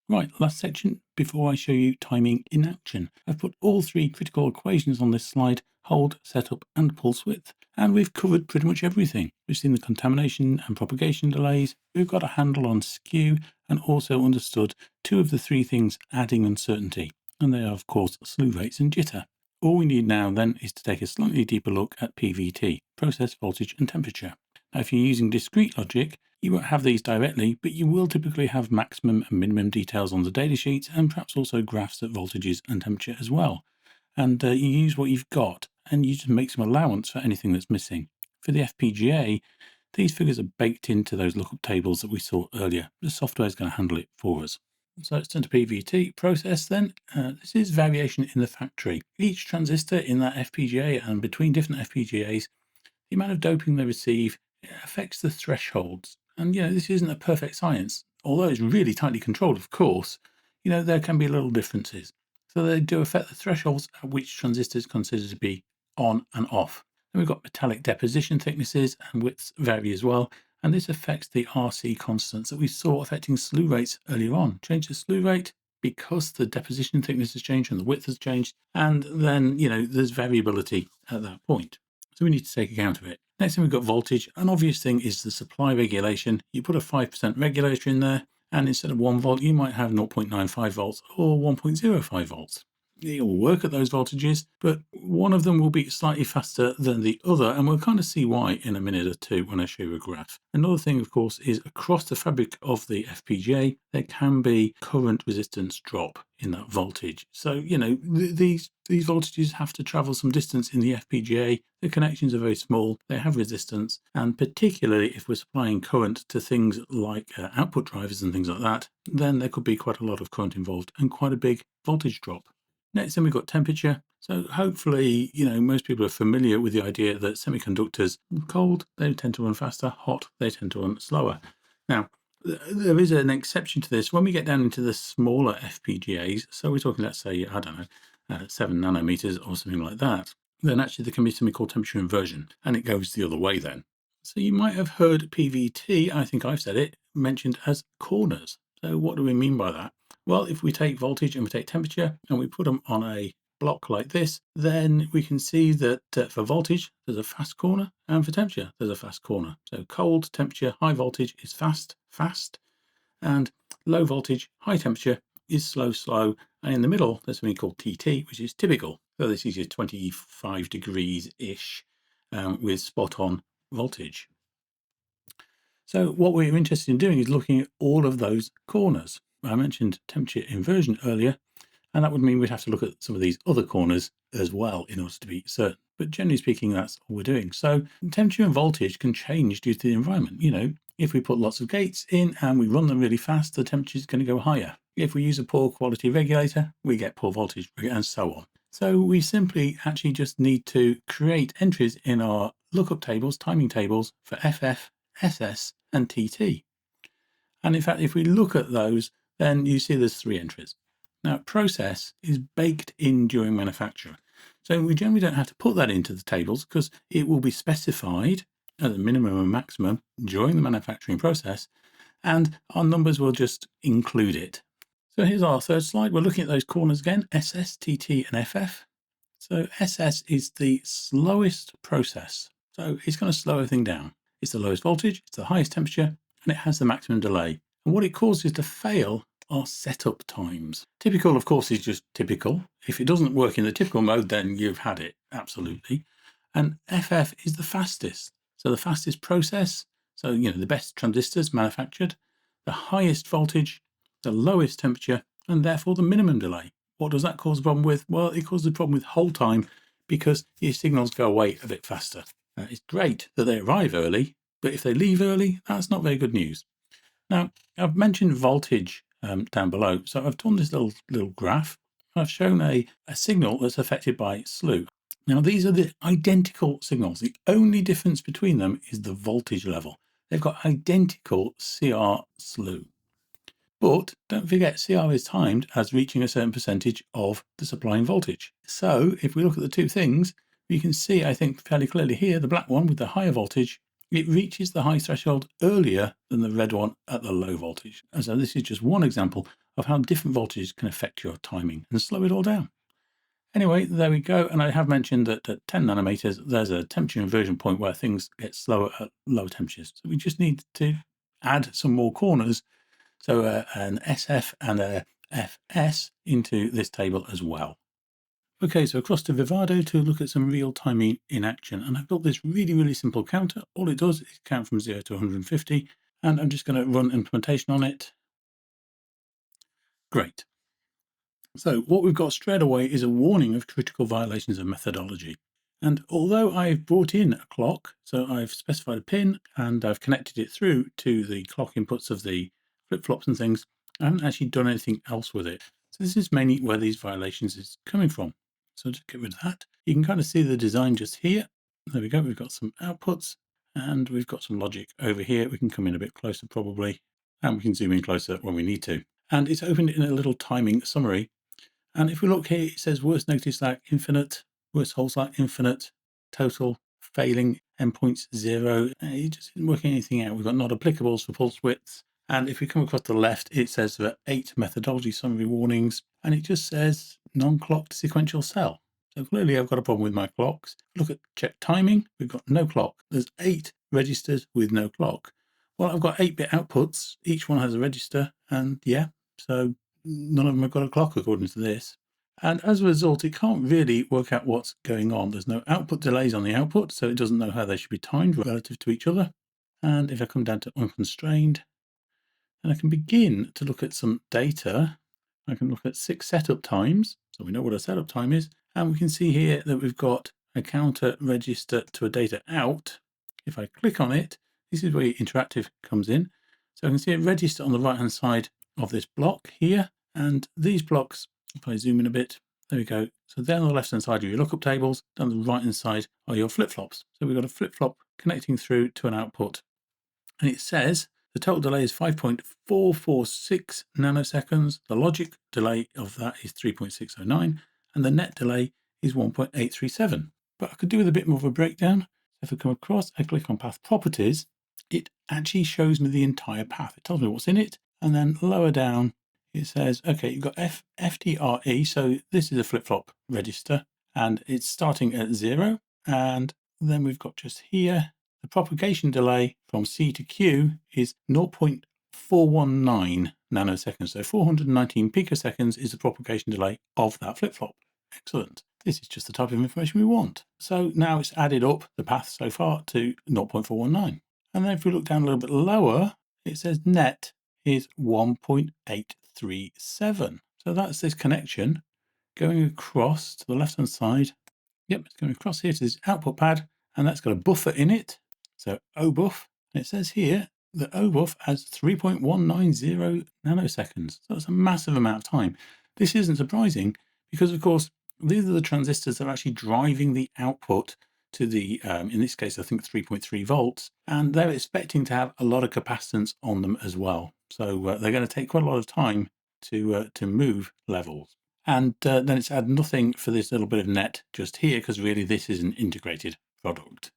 Speaker 1: Right, last section before I show you timing in action. I've put all 3 critical equations on this slide: hold, setup, and pulse width. And we've covered pretty much everything. We've seen the contamination and propagation delays. We've got a handle on skew, and also understood 2 of the 3 things adding uncertainty. And they are, of course, slew rates and jitter. All we need now then is to take a slightly deeper look at PVT, process voltage and temperature. Now, if you're using discrete logic, you won't have these directly, but you will typically have maximum and minimum details on the datasheets, and perhaps also graphs at voltages and temperature as well. And you use what you've got, and you just make some allowance for anything that's missing. For the FPGA, these figures are baked into those lookup tables that we saw earlier. The software is going to handle it for us. So let's turn to PVT process then. This is variation in the factory. Each transistor in that FPGA and between different FPGAs, the amount of doping they receive affects the thresholds. And, this isn't a perfect science. Although it's really tightly controlled, of course, there can be little differences. So they do affect the thresholds at which transistors considered to be on and off. Then we've got metallic deposition thicknesses and widths vary as well. And this affects the RC constants that we saw affecting slew rates earlier on. Change the slew rate because the deposition thickness has changed and the width has changed. And then, there's variability at that point. So we need to take account of it. Next thing we've got voltage. An obvious thing is the supply regulation. You put a 5% regulator in there, and instead of 1 volt, you might have 0.95 volts or 1.05 volts. It will work at those voltages, but one of them will be slightly faster than the other, and we'll kind of see why in a minute or two when I show you a graph. Another thing, of course, is across the fabric of the FPGA, there can be current resistance drop in that voltage. So, these voltages have to travel some distance in the FPGA. The connections are very small, they have resistance, and particularly if we're supplying current to things like output drivers and things like that, then there could be quite a lot of current involved and quite a big voltage drop. Next, then we've got temperature. So hopefully, most people are familiar with the idea that semiconductors, cold, they tend to run faster, hot, they tend to run slower. Now, there is an exception to this. When we get down into the smaller FPGAs, so we're talking, let's say, 7 nanometers or something like that, then actually there can be something called temperature inversion, and it goes the other way then. So you might have heard PVT, I think I've said it, mentioned as corners. So what do we mean by that? Well, if we take voltage and we take temperature and we put them on a block like this, then we can see that for voltage, there's a fast corner, and for temperature, there's a fast corner. So cold temperature, high voltage is fast, and low voltage, high temperature is slow, slow. And in the middle, there's something called TT, which is typical. So this is your 25 degrees-ish with spot on voltage. So what we're interested in doing is looking at all of those corners. I mentioned temperature inversion earlier, and that would mean we'd have to look at some of these other corners as well in order to be certain. But generally speaking, that's all we're doing. So temperature and voltage can change due to the environment. If we put lots of gates in and we run them really fast, the temperature is going to go higher. If we use a poor quality regulator, we get poor voltage and so on. So we simply actually just need to create entries in our lookup tables, timing tables for FF, SS, and TT. And in fact, if we look at those, then you see there's 3 entries. Now, process is baked in during manufacture. So we generally don't have to put that into the tables because it will be specified as a minimum and maximum during the manufacturing process, and our numbers will just include it. So here's our third slide. We're looking at those corners again, SS, TT, and FF. So SS is the slowest process. So it's going to slow everything down. It's the lowest voltage, it's the highest temperature, and it has the maximum delay. And what it causes to fail are setup times. Typical, of course, is just typical. If it doesn't work in the typical mode, then you've had it, absolutely. And FF is the fastest. So the fastest process, so the best transistors manufactured, the highest voltage, the lowest temperature, and therefore the minimum delay. What does that cause a problem with? Well, it causes a problem with hold time because your signals go away a bit faster. It's great that they arrive early, but if they leave early, that's not very good news. Now, I've mentioned voltage down below, so I've done this little graph. I've shown a signal that's affected by slew. Now, these are the identical signals. The only difference between them is the voltage level. They've got identical CR slew. But don't forget, CR is timed as reaching a certain percentage of the supplying voltage. So if we look at the two things, we can see, I think, fairly clearly here, the black one with the higher voltage, it reaches the high threshold earlier than the red one at the low voltage. And so this is just one example of how different voltages can affect your timing and slow it all down. Anyway, there we go. And I have mentioned that at 10 nanometers, there's a temperature inversion point where things get slower at lower temperatures. So we just need to add some more corners. So an SF and a FS into this table as well. Okay, so across to Vivado to look at some real timing in action. And I've got this really, really simple counter. All it does is count from 0 to 150. And I'm just going to run implementation on it. Great. So what we've got straight away is a warning of critical violations of methodology. And although I've brought in a clock, so I've specified a pin and I've connected it through to the clock inputs of the flip-flops and things, I haven't actually done anything else with it. So this is mainly where these violations is coming from. So to get rid of that, you can kind of see the design just here. There we go. We've got some outputs and we've got some logic over here. We can come in a bit closer probably, and we can zoom in closer when we need to. And it's opened in a little timing summary. And if we look here, it says worst negative slack infinite, worst whole slack infinite, total, failing, endpoints 0. It just isn't working anything out. We've got not applicables for pulse widths. And if we come across the left, it says there are 8 methodology summary warnings, and it just says non-clocked sequential cell. So clearly I've got a problem with my clocks. Look at check timing, we've got no clock. There's 8 registers with no clock. Well, I've got 8-bit outputs, each one has a register, and yeah, so none of them have got a clock according to this. And as a result, it can't really work out what's going on. There's no output delays on the output, so it doesn't know how they should be timed relative to each other. And if I come down to unconstrained, and I can begin to look at some data. I can look at 6 setup times, so we know what a setup time is, and we can see here that we've got a counter register to a data out. If I click on it, this is where your interactive comes in. So I can see a register on the right hand side of this block here, and these blocks, if I zoom in a bit, there we go. So they're on the left hand side of your lookup tables, down the right hand side are your flip-flops. So we've got a flip-flop connecting through to an output, and it says the total delay is 5.446 nanoseconds. The logic delay of that is 3.609, and the net delay is 1.837. But I could do with a bit more of a breakdown. If I come across, I click on path properties, it actually shows me the entire path. It tells me what's in it, and then lower down, it says, okay, you've got FDRE, so this is a flip-flop register, and it's starting at 0, and then we've got just here, the propagation delay from C to Q is 0.419 nanoseconds. So 419 picoseconds is the propagation delay of that flip-flop. Excellent. This is just the type of information we want. So now it's added up the path so far to 0.419. And then if we look down a little bit lower, it says net is 1.837. So that's this connection going across to the left-hand side. Yep, it's going across here to this output pad, and that's got a buffer in it. So OBUF, and it says here that OBUF has 3.190 nanoseconds. So that's a massive amount of time. This isn't surprising because, of course, these are the transistors that are actually driving the output to the, in this case, I think 3.3 volts, and they're expecting to have a lot of capacitance on them as well. So they're going to take quite a lot of time to move levels. And then it's had nothing for this little bit of net just here, because really this is an integrated product.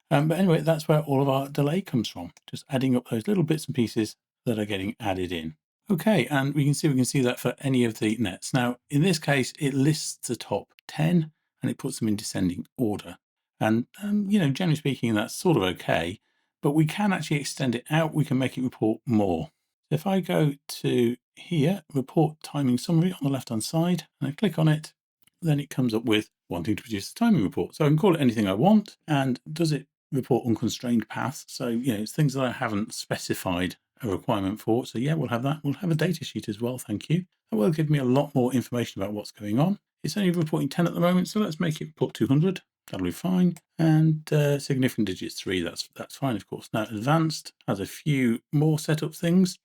Speaker 1: But anyway, that's where all of our delay comes from, just adding up those little bits and pieces that are getting added in. Okay, and we can see that for any of the nets. Now, in this case, it lists the top 10 and it puts them in descending order. And, generally speaking, that's sort of okay, but we can actually extend it out. We can make it report more. If I go to here, report timing summary on the left-hand side, and I click on it, then it comes up with wanting to produce a timing report. So I can call it anything I want, and does it report unconstrained paths? So, it's things that I haven't specified a requirement for. So yeah, we'll have that. We'll have a data sheet as well, thank you. That will give me a lot more information about what's going on. It's only reporting 10 at the moment, so let's make it report 200. That'll be fine. And significant digits 3, that's fine, of course. Now, advanced has a few more setup things.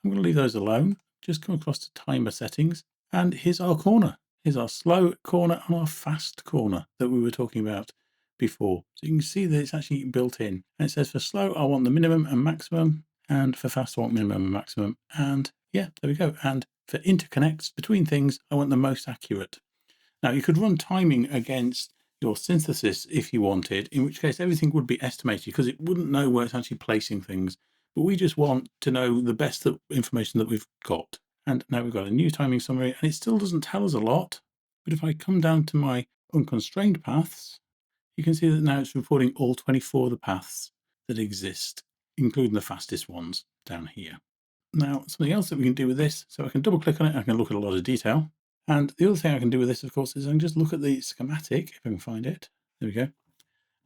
Speaker 1: I'm going to leave those alone. Just come across to timer settings, and here's our corner. Here's our slow corner and our fast corner that we were talking about before. So you can see that it's actually built in. And it says for slow, I want the minimum and maximum, and for fast, I want minimum and maximum. And yeah, there we go. And for interconnects between things, I want the most accurate. Now, you could run timing against your synthesis if you wanted, in which case everything would be estimated because it wouldn't know where it's actually placing things. But we just want to know the best information that we've got. And now we've got a new timing summary, and it still doesn't tell us a lot. But if I come down to my unconstrained paths, you can see that now it's reporting all 24 of the paths that exist, including the fastest ones down here. Now, something else that we can do with this, so I can double click on it, I can look at a lot of detail. And the other thing I can do with this, of course, is I can just look at the schematic, if I can find it. There we go.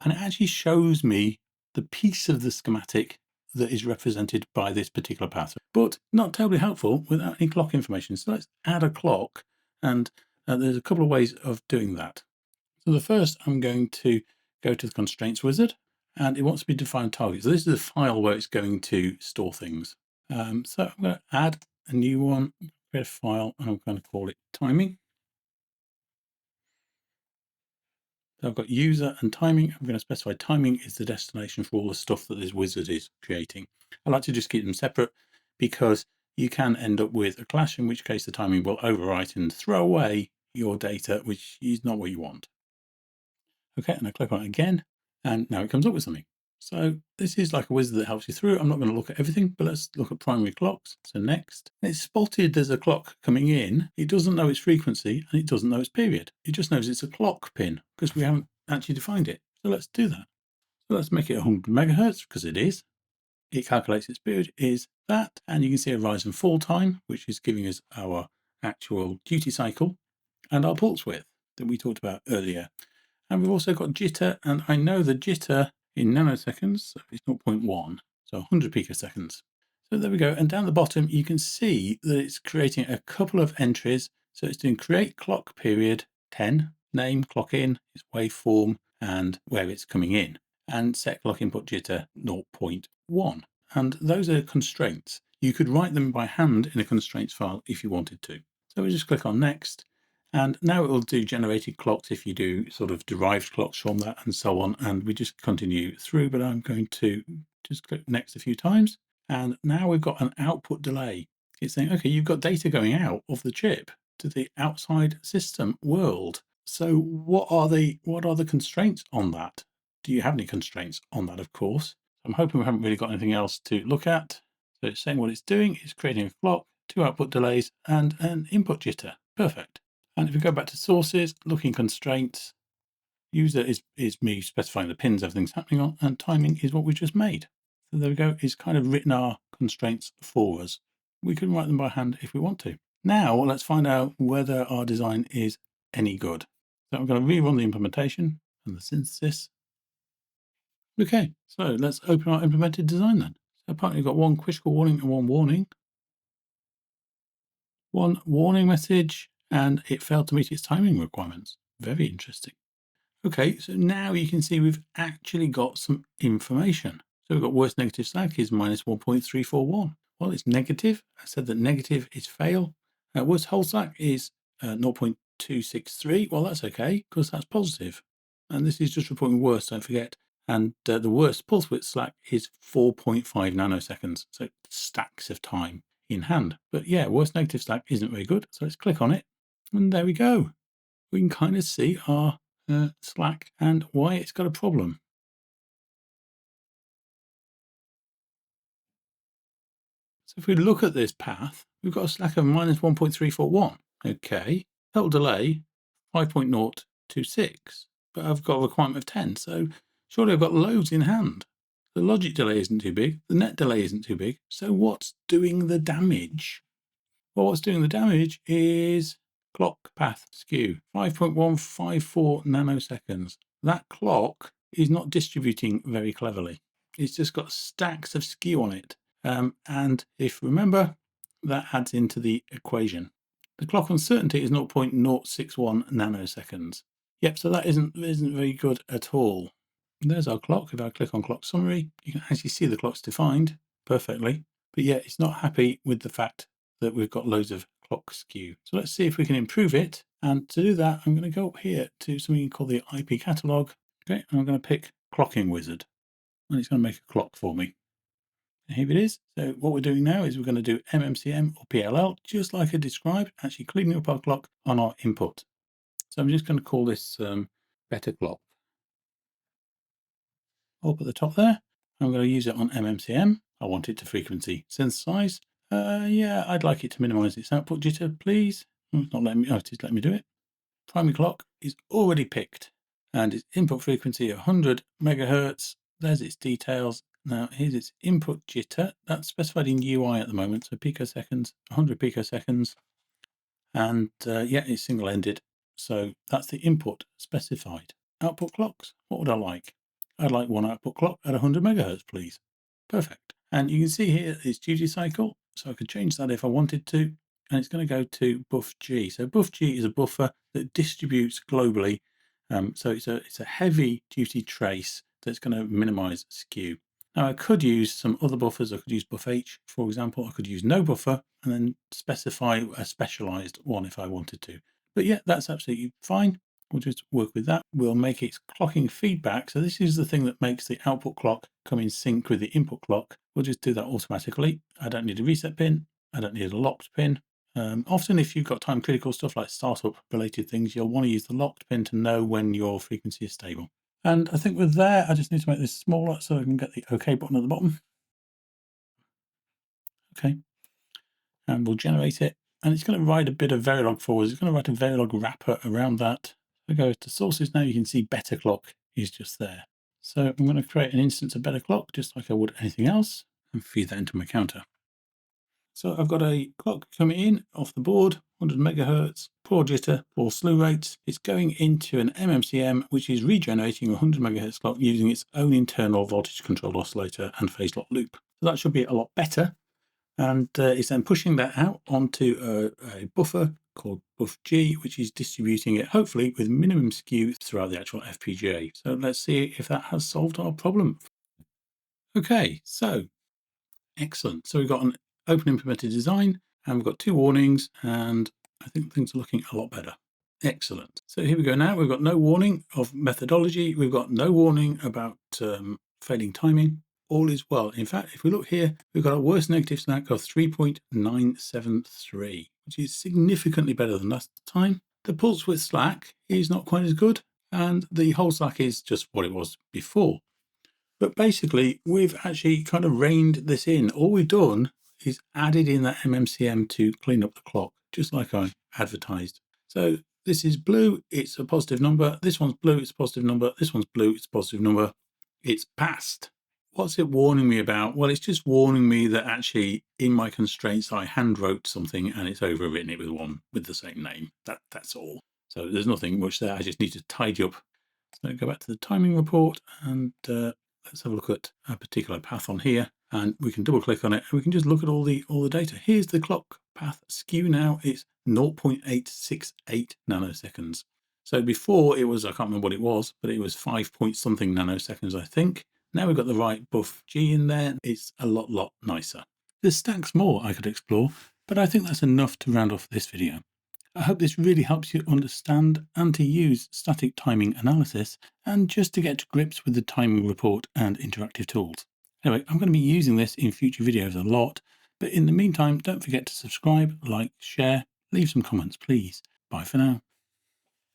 Speaker 1: And it actually shows me the piece of the schematic that is represented by this particular path, but not terribly helpful without any clock information. So let's add a clock, and there's a couple of ways of doing that. So the first, I'm going to go to the constraints wizard, and it wants me to define targets. So this is a file where it's going to store things. So I'm going to add a new one, create a file, and I'm going to call it timing. So I've got user and timing. I'm going to specify timing is the destination for all the stuff that this wizard is creating. I like to just keep them separate because you can end up with a clash, in which case the timing will overwrite and throw away your data, which is not what you want. Okay, and I click on it again, and now it comes up with something. So this is like a wizard that helps you through. I'm not going to look at everything, but let's look at primary clocks. So next, it's spotted there's a clock coming in. It doesn't know its frequency and it doesn't know its period. It just knows it's a clock pin because we haven't actually defined it. So let's do that. So let's make it 100 megahertz because it is. It calculates its period is that, and you can see a rise and fall time, which is giving us our actual duty cycle and our pulse width that we talked about earlier. And we've also got jitter, and I know the jitter in nanoseconds, so it's 0.1, so 100 picoseconds. So there we go. And down the bottom, you can see that it's creating a couple of entries. So it's doing create clock period 10, name, clock in, its waveform, and where it's coming in, and set clock input jitter 0.1. And those are constraints. You could write them by hand in a constraints file if you wanted to. So we just click on next. And now it will do generated clocks if you do sort of derived clocks from that and so on. And we just continue through, but I'm going to just click next a few times. And now we've got an output delay. It's saying, okay, you've got data going out of the chip to the outside system world. So what are the constraints on that? Do you have any constraints on that, of course? I'm hoping we haven't really got anything else to look at. So it's saying what it's doing. It's creating a clock, 2 output delays, and an input jitter. Perfect. And if we go back to sources, looking constraints, user is me specifying the pins everything's happening on, and timing is what we just made. So there we go. It's kind of written our constraints for us. We can write them by hand if we want to. Now let's find out whether our design is any good. So I'm going to rerun the implementation and the synthesis. Okay, so let's open our implemented design then. So apparently we've got one critical warning and one warning. One warning message, and it failed to meet its timing requirements. Very interesting. Okay, so now you can see we've actually got some information. So we've got worst negative slack is minus 1.341. Well, it's negative. I said that negative is fail. Worst whole slack is 0.263. Well, that's okay because that's positive. And this is just reporting worst, don't forget. And the worst pulse width slack is 4.5 nanoseconds. So stacks of time in hand. But yeah, worst negative slack isn't very good. So let's click on it. And there we go. We can kind of see our slack and why it's got a problem. So if we look at this path, we've got a slack of minus 1.341. Okay, total delay 5.026, but I've got a requirement of 10. So surely I've got loads in hand. The logic delay isn't too big. The net delay isn't too big. So what's doing the damage? Well, what's doing the damage is clock path skew, 5.154 nanoseconds. That clock is not distributing very cleverly. It's just got stacks of skew on it. And if you remember, that adds into the equation. The clock uncertainty is 0.061 nanoseconds. Yep, so that isn't very good at all. There's our clock. If I click on clock summary, you can actually see the clock's defined perfectly, but yet it's not happy with the fact that we've got loads of clock skew. So let's see if we can improve it. And to do that, I'm going to go up here to something called the IP catalog. Okay, and I'm going to pick clocking wizard, and it's going to make a clock for me. And here it is. So what we're doing now is we're going to do MMCM or PLL, just like I described, actually cleaning up our clock on our input. So I'm just going to call this better clock. Up at the top there. I'm going to use it on MMCM. I want it to frequency synthesize. Yeah, I'd like it to minimize its output jitter, please. It's not letting me, it is letting me do it. Primary clock is already picked and its input frequency 100 megahertz. There's its details. Now here's its input jitter. That's specified in UI at the moment. So picoseconds, 100 picoseconds. And yeah, it's single-ended. So that's the input specified. Output clocks, what would I like? I'd like one output clock at 100 megahertz, please. Perfect. And you can see here its duty cycle. So I could change that if I wanted to. And it's going to go to buff G. So buff G is a buffer that distributes globally. So it's a heavy duty trace that's going to minimize skew. Now I could use some other buffers. I could use buff H, for example. I could use no buffer and then specify a specialized one if I wanted to. But yeah, that's absolutely fine. We'll just work with that. We'll make it clocking feedback. So this is the thing that makes the output clock come in sync with the input clock. We'll just do that automatically. I don't need a reset pin. I don't need a locked pin. Often if you've got time critical stuff like startup related things, you'll want to use the locked pin to know when your frequency is stable. And I think with there, I just need to make this smaller so I can get the OK button at the bottom. Okay. And we'll generate it. And it's going to write a bit of Verilog for us. It's going to write a Verilog wrapper around that. We go to sources now. You can see Better Clock is just there. So I'm going to create an instance of Better Clock just like I would anything else and feed that into my counter. So I've got a clock coming in off the board, 100 megahertz, poor jitter, poor slew rates. It's going into an MMCM, which is regenerating a 100 megahertz clock using its own internal voltage controlled oscillator and phase lock loop. So that should be a lot better. And it's then pushing that out onto a buffer called buff G, which is distributing it hopefully with minimum skew throughout the actual FPGA. So let's see if that has solved our problem. Okay, so excellent. So we've got an open implemented design and we've got 2 warnings, and I think things are looking a lot better. Excellent. So here we go now. We've got no warning of methodology. We've got no warning about failing timing. All is well. In fact, if we look here, we've got a worst negative slack of 3.973, which is significantly better than last time. The pulse width slack is not quite as good, and the whole slack is just what it was before. But basically, we've actually kind of reined this in. All we've done is added in that MMCM to clean up the clock, just like I advertised. So this is blue, it's a positive number. This one's blue, it's a positive number. This one's blue, it's a positive number. It's passed. What's it warning me about? Well, it's just warning me that actually in my constraints, I hand wrote something and it's overwritten it with one with the same name. That's all. So there's nothing much there. I just need to tidy up. So go back to the timing report and let's have a look at a particular path on here, and we can double click on it and we can just look at all the data. Here's the clock path skew now. It's 0.868 nanoseconds. So before it was, I can't remember what it was, but it was 5 point something nanoseconds, I think. Now we've got the right buff G in there. It's a lot nicer. There's stacks more I could explore, but I think that's enough to round off this video. I hope this really helps you understand and to use static timing analysis and just to get to grips with the timing report and interactive tools. Anyway, I'm going to be using this in future videos a lot, but in the meantime, don't forget to subscribe, like, share, leave some comments, please. Bye for now.